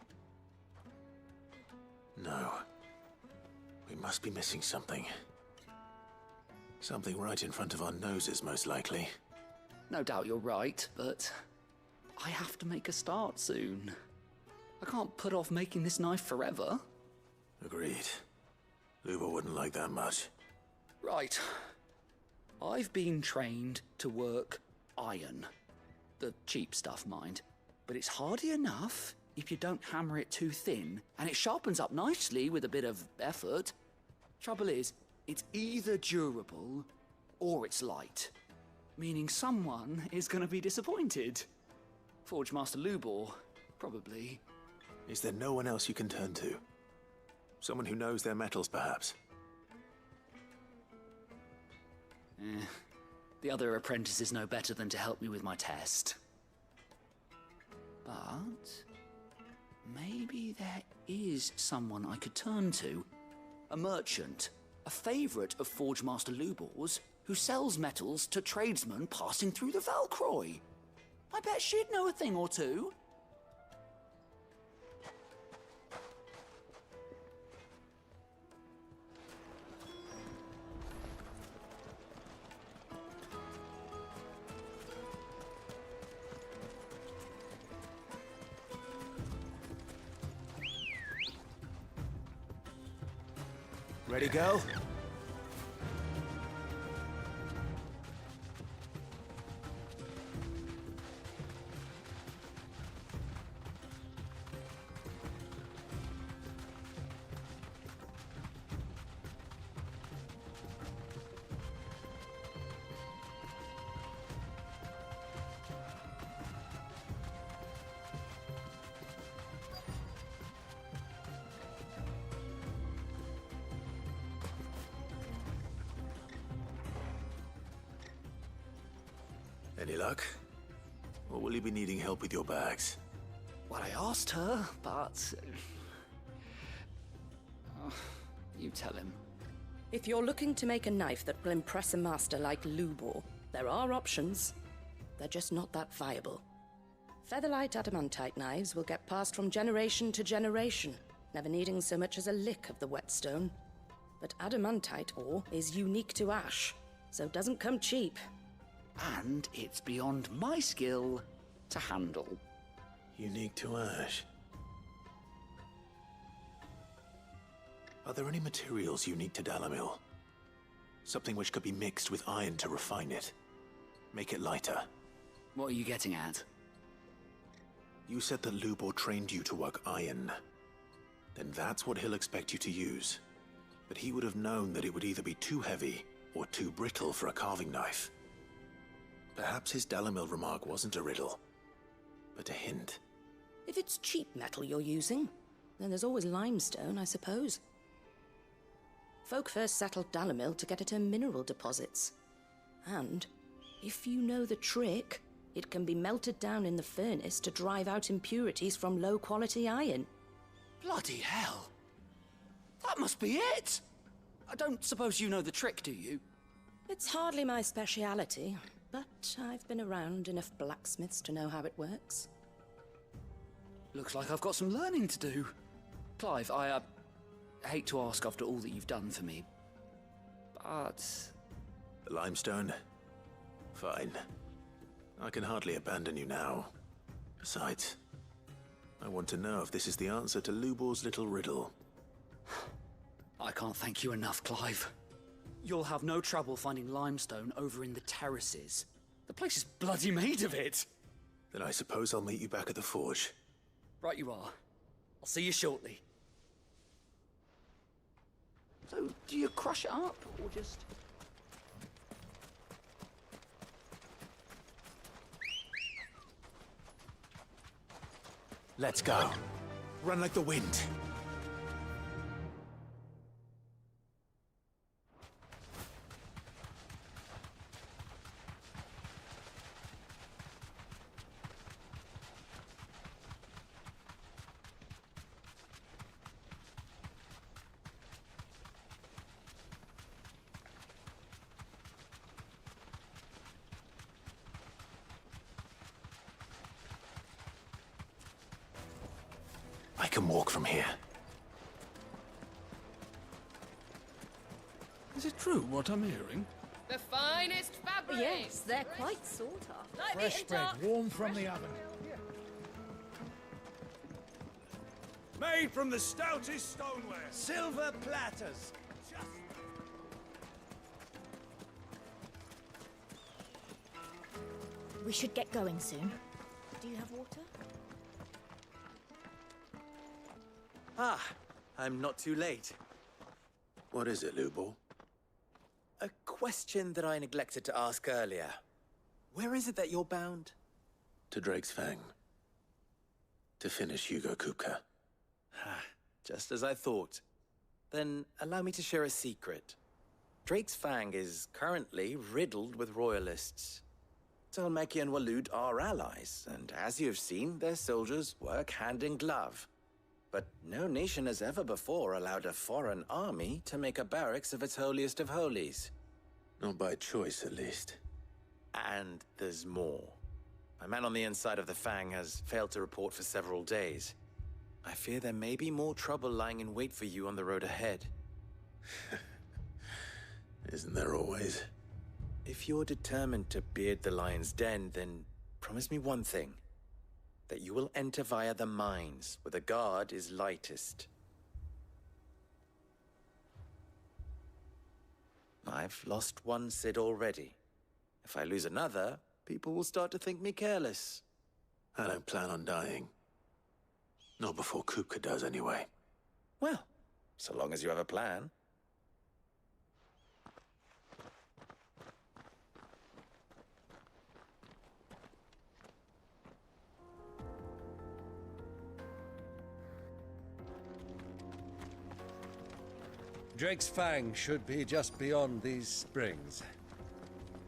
No. We must be missing something. Something right in front of our noses, most likely. No doubt you're right, but I have to make a start soon. I can't put off making this knife forever. Agreed. Lubor wouldn't like that much. Right. I've been trained to work iron. The cheap stuff, mind. But it's hardy enough if you don't hammer it too thin, and it sharpens up nicely with a bit of effort. Trouble is, it's either durable or it's light. Meaning someone is going to be disappointed. Forge Master Lubor, probably. Is there no one else you can turn to? Someone who knows their metals, perhaps? The other apprentices know better than to help me with my test. But maybe there is someone I could turn to. A merchant, a favourite of Forge Master Lubor's, who sells metals to tradesmen passing through the Valcroy. I bet she'd know a thing or two. Ready, go? Any luck? Or will you be needing help with your bags? Well, I asked her, but... you tell him. If you're looking to make a knife that will impress a master like Lubor, there are options. They're just not that viable. Featherlight adamantite knives will get passed from generation to generation, never needing so much as a lick of the whetstone. But adamantite ore is unique to ash, so doesn't come cheap. And it's beyond my skill to handle. Unique to ash. Are there any materials unique to Dalamil? Something which could be mixed with iron to refine it. Make it lighter. What are you getting at? You said that Lubor trained you to work iron. Then that's what he'll expect you to use. But he would have known that it would either be too heavy or too brittle for a carving knife. Perhaps his Dalamil remark wasn't a riddle, but a hint. If it's cheap metal you're using, then there's always limestone, I suppose. Folk first settled Dalimil to get at her mineral deposits. And, if you know the trick, it can be melted down in the furnace to drive out impurities from low-quality iron. Bloody hell! That must be it! I don't suppose you know the trick, do you? It's hardly my speciality, but I've been around enough blacksmiths to know how it works. Looks like I've got some learning to do. Clive, I hate to ask after all that you've done for me, but... The limestone? Fine. I can hardly abandon you now. Besides, I want to know if this is the answer to Lubor's little riddle. I can't thank you enough, Clive. You'll have no trouble finding limestone over in the terraces. The place is bloody made of it. Then I suppose I'll meet you back at the forge. Right you are. I'll see you shortly. So, do you crush it up, or just... Let's go. Run like the wind. I can walk from here. Is it true what I'm hearing? The finest fabric! Yes, they're quite sought after. Fresh bread, warm from the oven. Made from the stoutest stoneware. Silver platters. We should get going soon. Do you have water? Ah, I'm not too late. What is it, Lubor? A question that I neglected to ask earlier. Where is it that you're bound? To Drake's Fang. To finish Hugo Kupka. Just as I thought. Then allow me to share a secret. Drake's Fang is currently riddled with royalists. Talmeki and Walud are allies, and as you have seen, their soldiers work hand in glove. But no nation has ever before allowed a foreign army to make a barracks of its holiest of holies. Not by choice, at least. And there's more. My man on the inside of the Fang has failed to report for several days. I fear there may be more trouble lying in wait for you on the road ahead. Isn't there always? If you're determined to beard the lion's den, then promise me one thing. That you will enter via the mines, where the guard is lightest. I've lost one Cid already. If I lose another, people will start to think me careless. I don't plan on dying. Not before Kupka does, anyway. Well, so long as you have a plan. Drake's Fang should be just beyond these springs.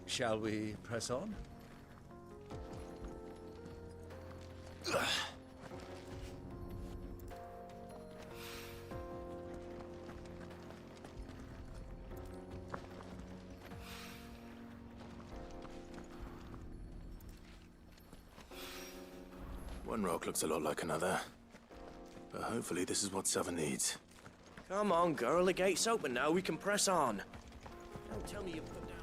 Shall we press on? One rock looks a lot like another. But hopefully this is what Sava needs. Come on, girl. The gate's open now. We can press on. Don't tell me you put down...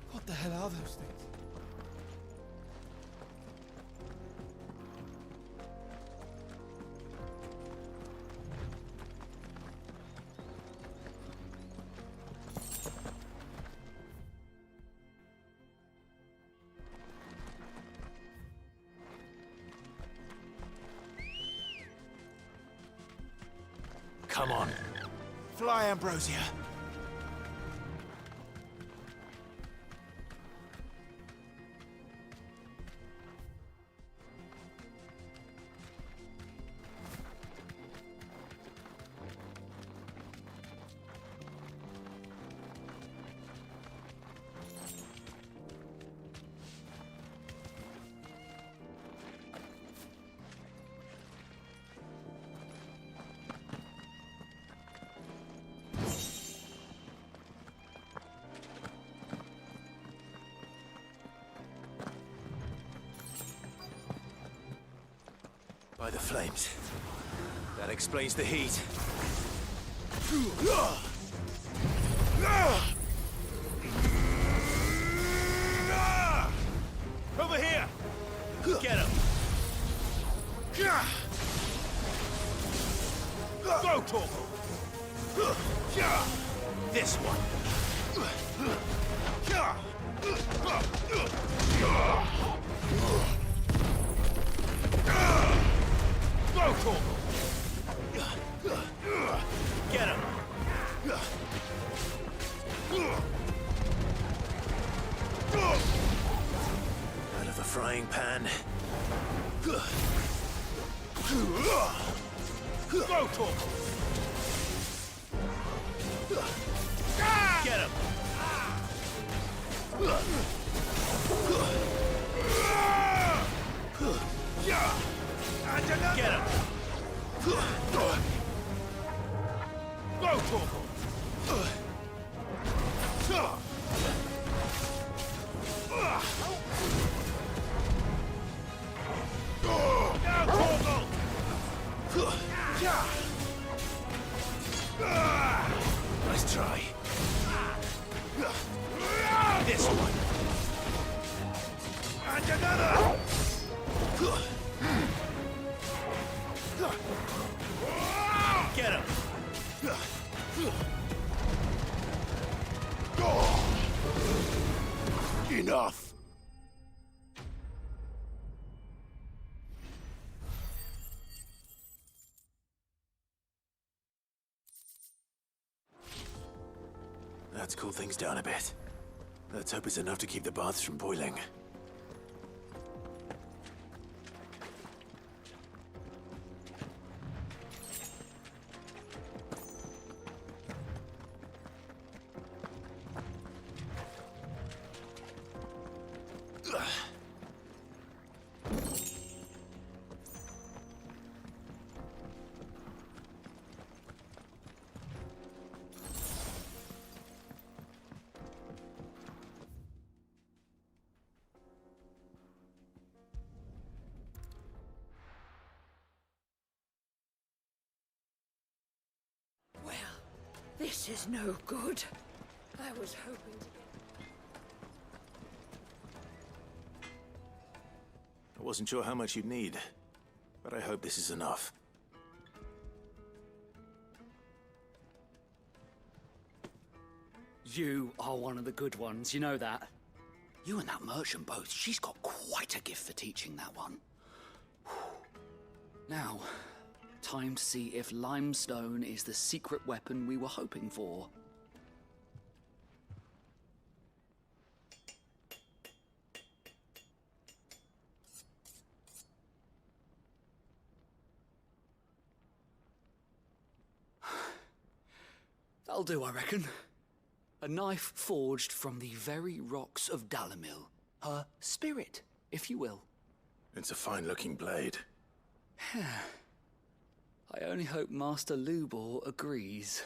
What the hell are those things? Come on. Fly, Ambrosia. By the flames. That explains the heat. Over here! Get him! Go, Torgal! This one! Go, Torgal! Get him! Out of the frying pan. Go, Torgal! Get him! And another! Get him! Go, Torgal! Now, Torgal! Nice try. This one! And another! Get him! Enough. Let's cool things down a bit. Let's hope it's enough to keep the baths from boiling. This is no good. I was hoping to I wasn't sure how much you'd need, but I hope this is enough. You are one of the good ones, you know that. You and that merchant both, she's got quite a gift for teaching that one. Now, time to see if limestone is the secret weapon we were hoping for. That'll do, I reckon. A knife forged from the very rocks of Dalimil. Her spirit, if you will. It's a fine-looking blade. I only hope Master Lubor agrees.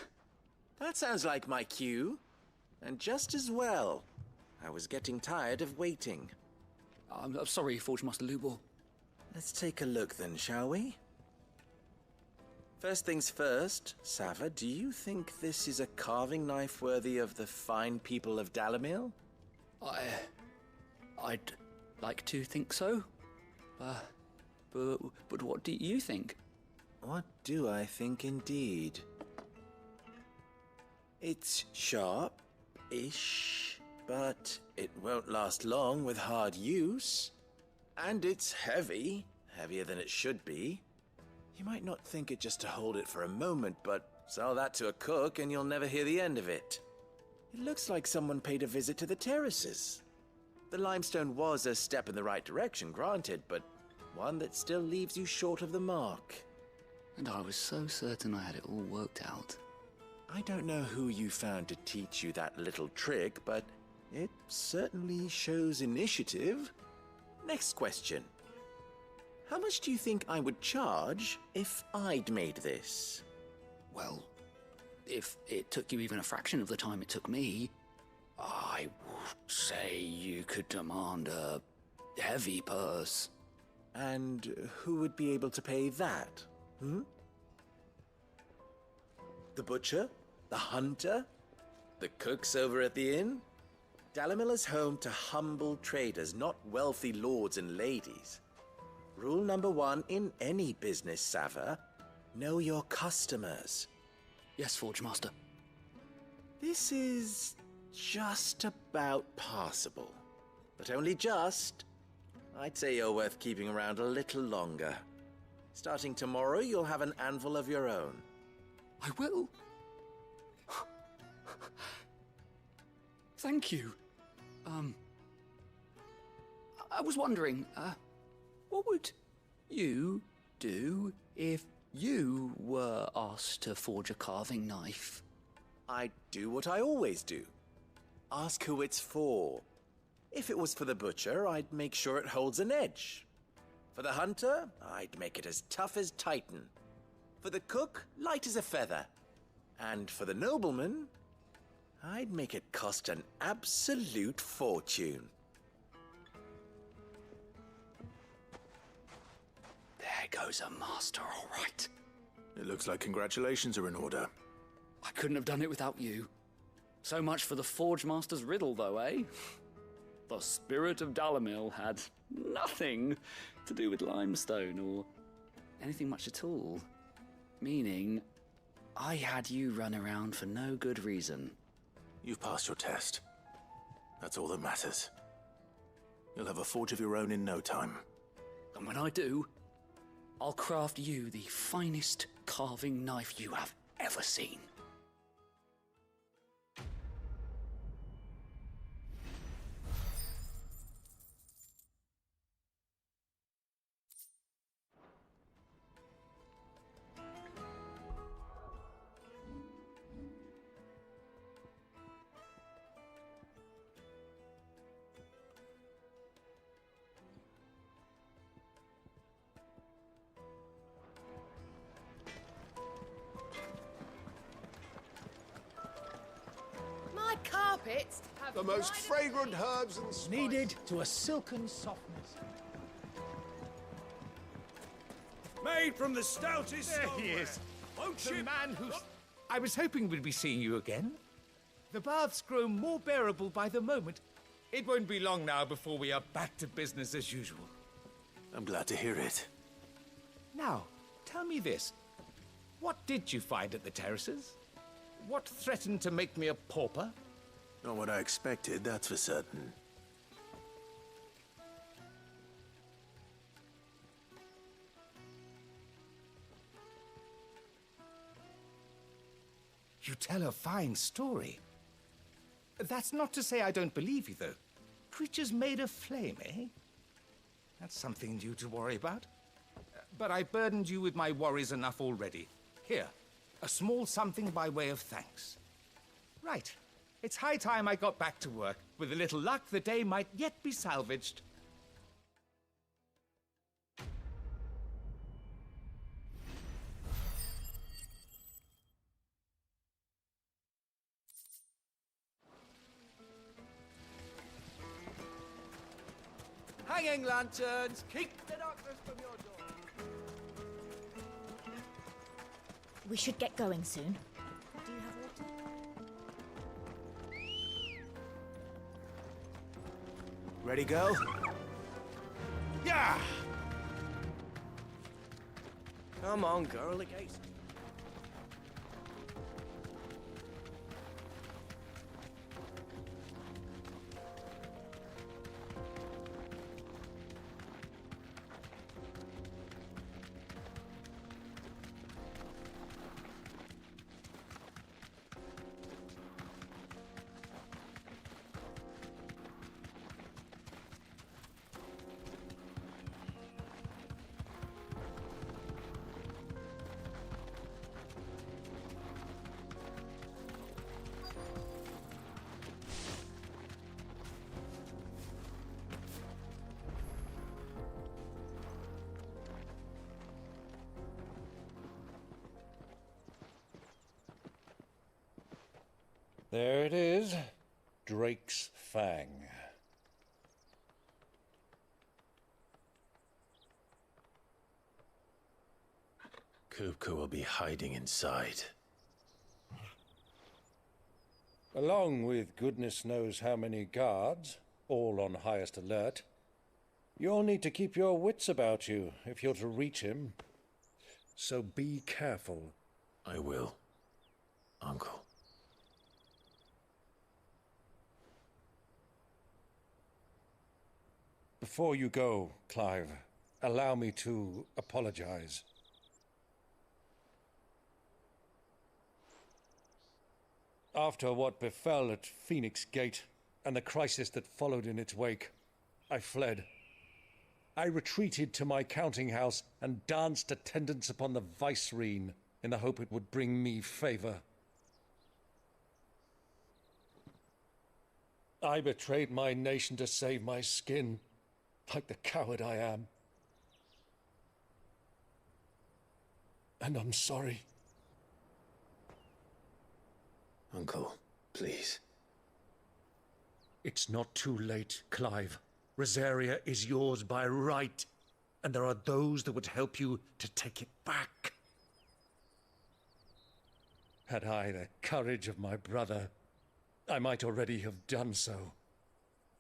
That sounds like my cue. And just as well. I was getting tired of waiting. I'm sorry, Forge Master Lubor. Let's take a look then, shall we? First things first, Sava, do you think this is a carving knife worthy of the fine people of Dalimil? I'd like to think so. But what do you think? What do I think indeed? It's sharp-ish, but it won't last long with hard use. And it's heavy, heavier than it should be. You might not think it just to hold it for a moment, but sell that to a cook and you'll never hear the end of it. It looks like someone paid a visit to the terraces. The limestone was a step in the right direction, granted, but one that still leaves you short of the mark. And I was so certain I had it all worked out. I don't know who you found to teach you that little trick, but it certainly shows initiative. Next question. How much do you think I would charge if I'd made this? Well, if it took you even a fraction of the time it took me, I would say you could demand a heavy purse. And who would be able to pay that? The butcher? The hunter? The cooks over at the inn? Dalimil is home to humble traders, not wealthy lords and ladies. Rule number 1 in any business, Sava: know your customers. Yes, Forge Master. This is just about passable. But only just. I'd say you're worth keeping around a little longer. Starting tomorrow, you'll have an anvil of your own. I will. Thank you. I was wondering, what would you do if you were asked to forge a carving knife? I'd do what I always do. Ask who it's for. If it was for the butcher, I'd make sure it holds an edge. For the hunter, I'd make it as tough as Titan. For the cook, light as a feather. And for the nobleman, I'd make it cost an absolute fortune. There goes a master, all right. It looks like congratulations are in order. I couldn't have done it without you. So much for the Forge Master's riddle, though, eh? The spirit of Dalimil had nothing to do with limestone or anything much at all. Meaning, I had you run around for no good reason. You've passed your test. That's all that matters. You'll have a forge of your own in no time. And when I do, I'll craft you the finest carving knife you have ever seen. Carpets have The most fragrant herbs and spices. Kneaded to a silken softness. Made from the stoutest There he stoneware. is. Won't The you? man who's... I was hoping we'd be seeing you again. The baths grow more bearable by the moment. It won't be long now before we are back to business as usual. I'm glad to hear it. Now, tell me this. What did you find at the terraces? What threatened to make me a pauper? Not what I expected, that's for certain. You tell a fine story. That's not to say I don't believe you, though. Creatures made of flame, eh? That's something new to worry about. But I burdened you with my worries enough already. Here, a small something by way of thanks. Right. It's high time I got back to work. With a little luck, the day might yet be salvaged. Hanging lanterns, keep the darkness from your door. We should get going soon. Do you have water? Ready, go? Yeah! Come on, girl, against. There it is. Drake's Fang. Kupka will be hiding inside. Along with goodness knows how many guards, all on highest alert. You'll need to keep your wits about you if you're to reach him. So be careful. I will, Uncle. Before you go, Clive, allow me to apologize. After what befell at Phoenix Gate and the crisis that followed in its wake, I fled. I retreated to my counting house and danced attendance upon the vicereine in the hope it would bring me favor. I betrayed my nation to save my skin, like the coward I am. And I'm sorry. Uncle, please. It's not too late, Clive. Rosaria is yours by right, and there are those that would help you to take it back. Had I the courage of my brother, I might already have done so.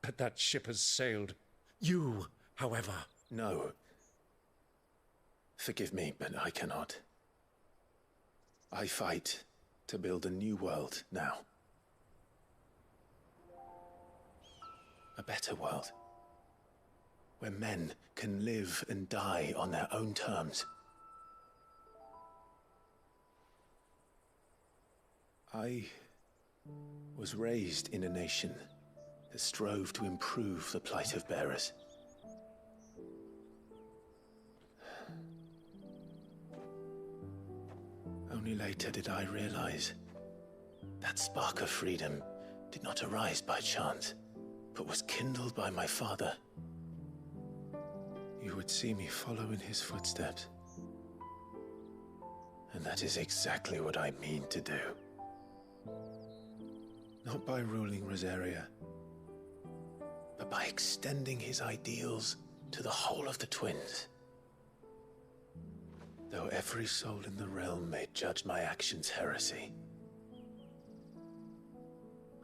But that ship has sailed. You, however... No. Forgive me, but I cannot. I fight to build a new world now. A better world. Where men can live and die on their own terms. I was raised in a nation that strove to improve the plight of bearers. Only later did I realize that spark of freedom did not arise by chance, but was kindled by my father. You would see me follow in his footsteps. And that is exactly what I mean to do. Not by ruling Rosaria, but by extending his ideals to the whole of the twins. Though every soul in the realm may judge my actions heresy,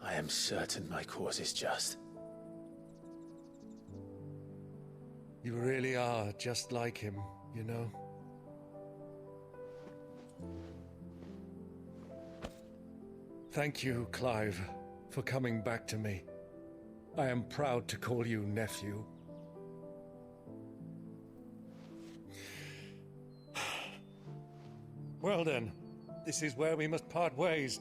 I am certain my cause is just. You really are just like him, you know? Thank you, Clive, for coming back to me. I am proud to call you nephew. Well then, this is where we must part ways.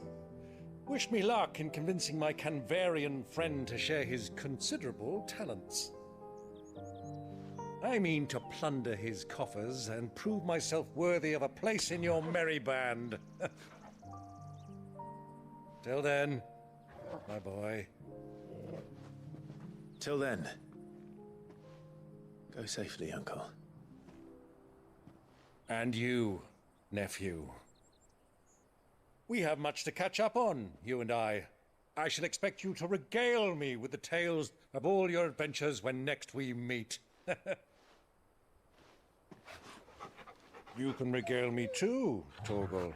Wish me luck in convincing my Canvarian friend to share his considerable talents. I mean to plunder his coffers and prove myself worthy of a place in your merry band. Till then, my boy. Till then, go safely, Uncle. And you, nephew. We have much to catch up on, you and I. I shall expect you to regale me with the tales of all your adventures when next we meet. You can regale me too, Torgal.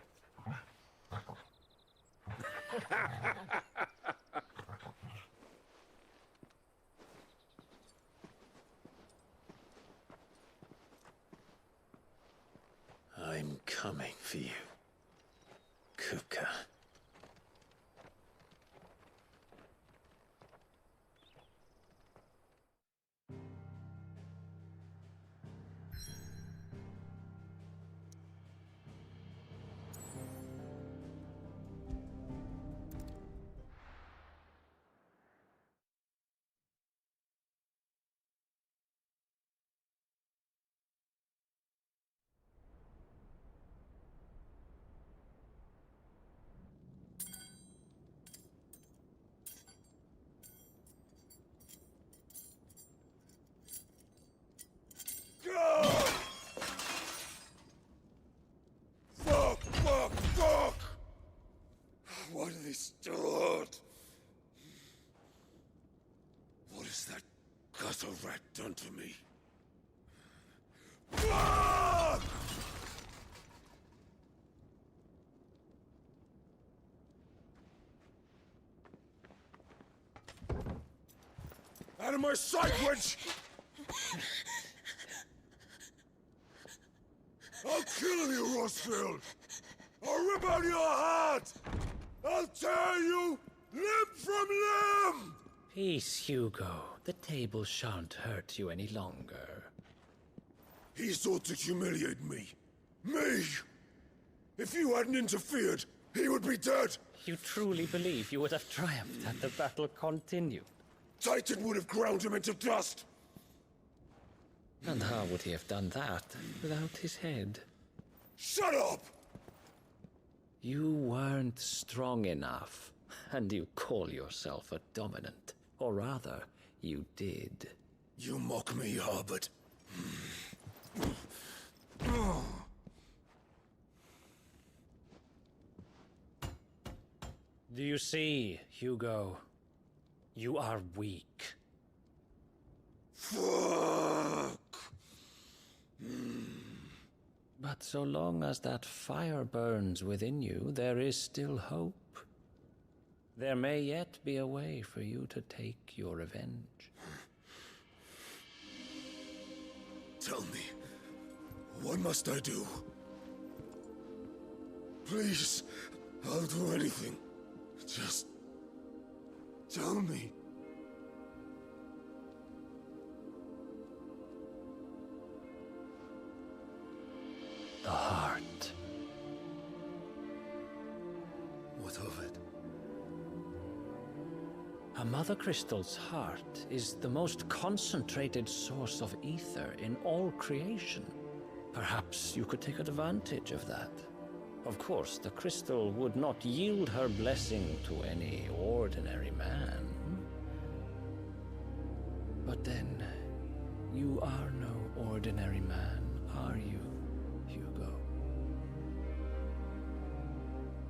I'm coming for you, Kupka. Fuck! What are they still on? rat done to me? Fuck! Out of my sight, witch! I'll kill you, Rossfield! I'll rip out your heart! I'll tear you limb from limb! Peace, Hugo. The table shan't hurt you any longer. He sought to humiliate me. Me! If you hadn't interfered, he would be dead! You truly believe you would have triumphed had the battle continued? Titan would have ground him into dust! And how would he have done that without his head? Shut up! You weren't strong enough, and you call yourself a dominant. Or rather, you did. You mock me, Harbert. Do you see, Hugo? You are weak. Fuck! But so long as that fire burns within you, there is still hope. There may yet be a way for you to take your revenge. Tell me, what must I do? Please, I'll do anything. Just tell me. The heart. What of it? A Mother Crystal's heart is the most concentrated source of ether in all creation. Perhaps you could take advantage of that. Of course, the crystal would not yield her blessing to any ordinary man. But then, you are no ordinary man, are you, Hugo?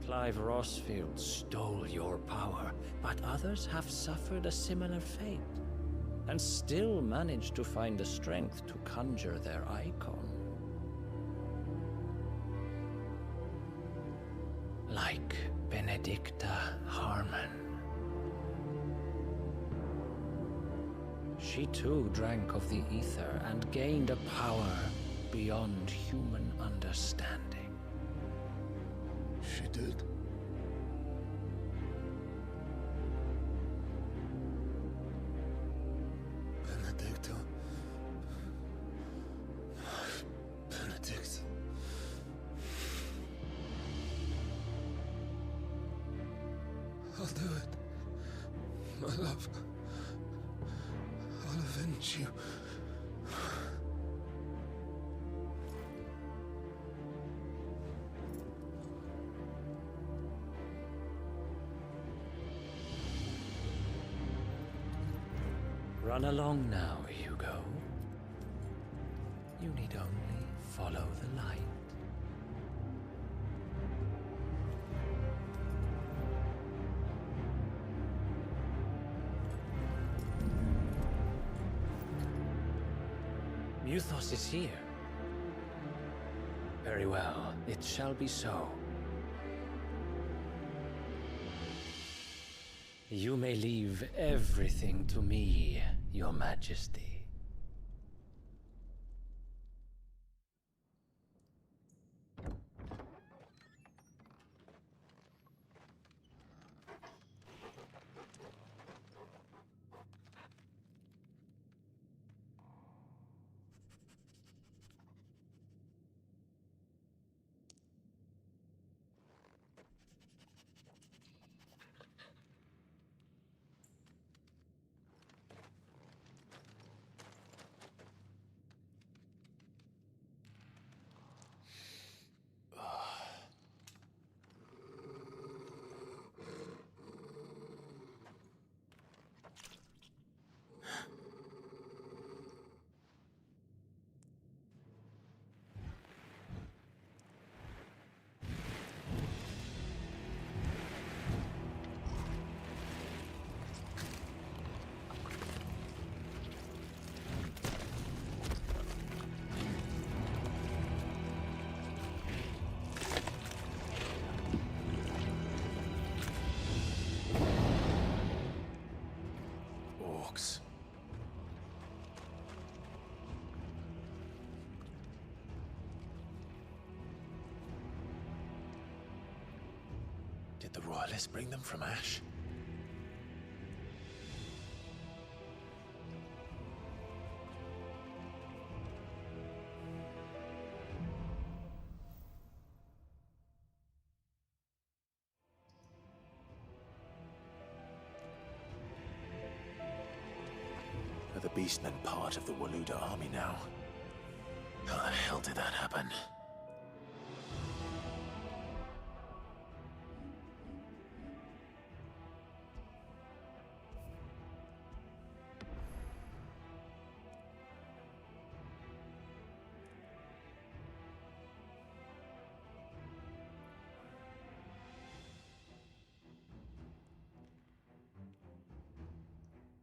Clive Rossfield stole your power, but others have suffered a similar fate, and still managed to find the strength to conjure their icon. Like Benedicta Harmon. She too drank of the ether and gained a power beyond human understanding. She did? Benedicta. Benedict. I'll do it. My love. I'll avenge you. Run along now, Hugo. You need only follow the light. Muthos is here. Very well, it shall be so. You may leave everything to me, Your Majesty. Did the Royalists bring them from Ash? Are the Beastmen part of the Waluda army now? How the hell did that happen?